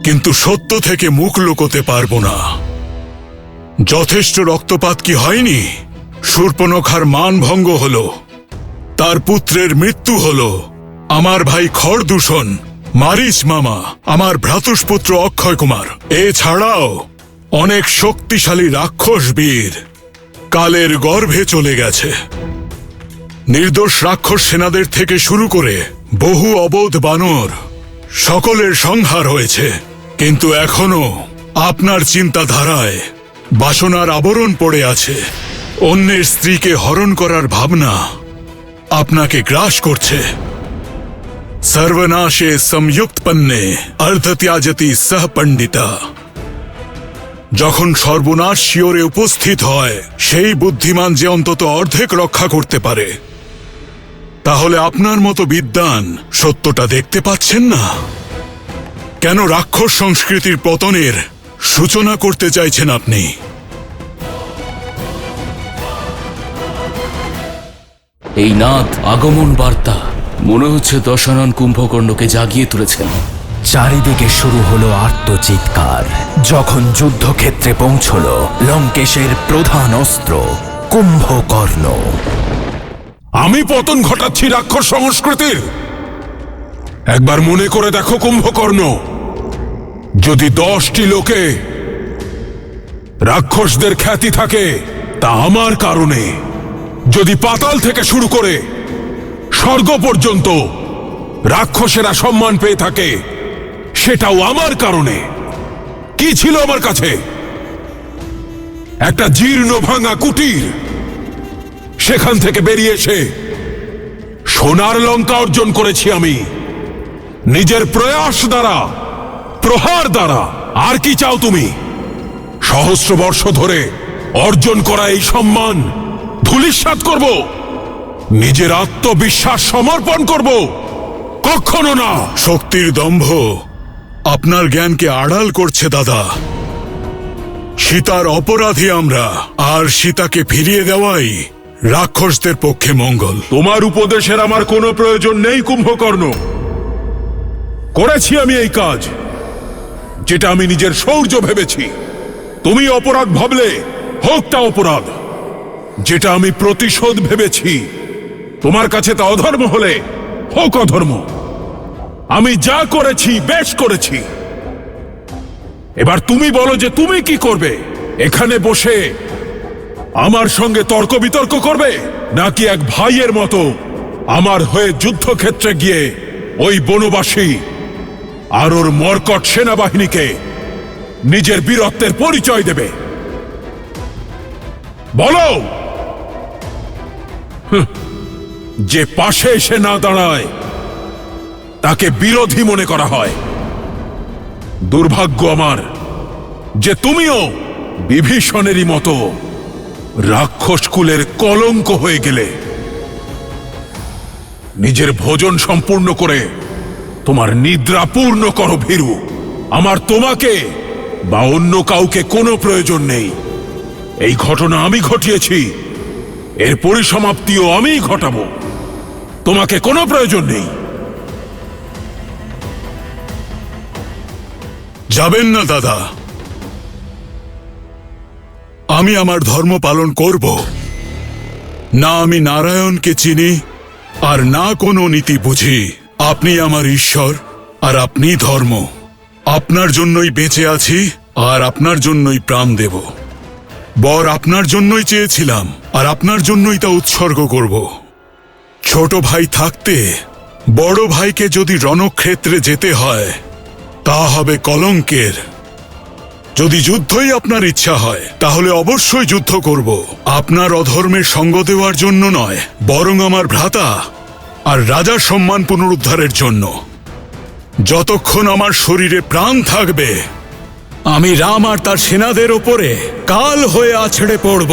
কিন্তু সত্য থেকে মুখ লুকোতে পারবো না। যথেষ্ট রক্তপাত কি হয়নি? শূর্পণখার মান ভঙ্গ হলো, তার পুত্রের মৃত্যু হল। আমার ভাই খরদূষণ, মারিচ মামা, আমার ভ্রাতুষ্পুত্র অক্ষয় কুমার, এছাড়াও অনেক শক্তিশালী রাক্ষস বীর কালের গর্ভে চলে গেছে। নির্দোষ রাক্ষস সেনাদের থেকে শুরু করে বহু অবোধ বানর, সকলের সংহার হয়েছে। কিন্তু এখনো আপনার চিন্তাধারায় বাসনার আবরণ পড়ে আছে। অন্যের স্ত্রীকে হরণ করার ভাবনা আপনাকে গ্রাস করছে। সর্বনাশে সংযুক্ত পন্নে অর্ধত্যাজতি সহ পণ্ডিতা। যখন সর্বনাশ শিওরে উপস্থিত হয়, সেই বুদ্ধিমান যে অন্তত অর্ধেক রক্ষা করতে পারে। তাহলে আপনার মতো বিদ্বান সত্যটা দেখতে পাচ্ছেন না? কেন রাক্ষস সংস্কৃতির পতনের সূচনা করতে চাইছেন আপনি? এই নাদ, আগমন বার্তা মনে হচ্ছে দশানন কুম্ভকর্ণকে জাগিয়ে তুলেছেন। চারিদিকে শুরু হলো আর্তচিৎকার যখন যুদ্ধক্ষেত্রে পৌঁছল লঙ্কেশের প্রধান অস্ত্র কুম্ভকর্ণ। আমি পতন ঘটাচ্ছি রাক্ষস সংস্কৃতির? একবার মনে করে দেখো কুম্ভকর্ণ, যদি 10টি লোকে রাক্ষসদের খ্যাতি থাকে তা আমার কারণে। যদি পাতাল থেকে শুরু করে স্বর্গ পর্যন্ত রাক্ষসেরা সম্মান পেয়ে থাকে, সেটাও আমার কারণে। কি ছিল আমার কাছে? একটা জীর্ণ ভাঙা কুটির। সেখান থেকে বেরিয়ে এসে সোনার লঙ্কা অর্জন করেছি আমি, নিজের প্রয়াস দ্বারা, প্রহার দ্বারা। আর কি চাও তুমি? সহস্র বর্ষ ধরে অর্জন করা এই সম্মান ধূলিসাৎ করব? নিজের আত্মবিশ্বাস সমর্পণ করব? কখনো না। শক্তির দম্ভ আপনার জ্ঞানকে আড়াল করছে দাদা। সীতার অপরাধী আমরা, আর সীতাকে ফিরিয়ে দেওয়াই রাক্ষসদের পক্ষে মঙ্গল। তোমার উপদেশের আমার কোনো প্রয়োজন নেই কুম্ভকর্ণ। করেছি আমি এই কাজ যেটা আমি নিজের শৌর্য ভেবেছি। তুমি অপরাধ ভাবলে হোক তা অপরাধ। যেটা আমি প্রতিশোধ ভেবেছি তোমার কাছে তা অধর্ম হলে হোক অধর্ম। আমি যা করেছি বেশ করেছি। এবার তুমি বলো যে তুমি কি করবে? এখানে বসে আমার সঙ্গে তর্ক বিতর্ক করবে, নাকি এক ভাইয়ের মতো আমার হয়ে যুদ্ধক্ষেত্রে গিয়ে ওই বনবাসী আর ওর মর্কট সেনাবাহিনীকে নিজের বীরত্বের পরিচয় দেবে? বলো। যে পাশে এসে না দাঁড়ায় তাকে বিরোধী মনে করা হয়। দুর্ভাগ্য আমার যে তুমিও বিভীষণেরই মতো রাক্ষস কুলের কলঙ্ক হয়ে গেলে। নিজের ভোজন সম্পূর্ণ করে তোমার নিদ্রা পূর্ণ করো ভীরু। আমার তোমাকে বা অন্য কাউকে কোনো প্রয়োজন নেই। এই ঘটনা আমি ঘটিয়েছি, এর পরিসমাপ্তিও আমিই ঘটাবো। তোমাকে কোনো প্রয়োজন নেই। যাবেন না দাদা। আমি আমার ধর্ম পালন করব না। আমি নারায়ণকে চিনি আর না কোনো নীতি বুঝি। আপনি আমার ঈশ্বর আর আপনি ধর্ম। আপনার জন্যই বেঁচে আছি আর আপনার জন্যই প্রাণ দেব। বর আপনার জন্যই চেয়েছিলাম আর আপনার জন্যই তা উৎসর্গ করব। ছোট ভাই থাকতে বড় ভাইকে যদি রণক্ষেত্রে যেতে হয় তা হবে কলঙ্কের। যদি যুদ্ধই আপনার ইচ্ছা হয় তাহলে অবশ্যই যুদ্ধ করব। আপনার অধর্মের সঙ্গ দেওয়ার জন্য নয়, বরং আমার ভ্রাতা আর রাজার সম্মান পুনরুদ্ধারের জন্য। যতক্ষণ আমার শরীরে প্রাণ থাকবে আমি রাম আর তার সেনাদের ওপরে কাল হয়ে আছড়ে পড়ব।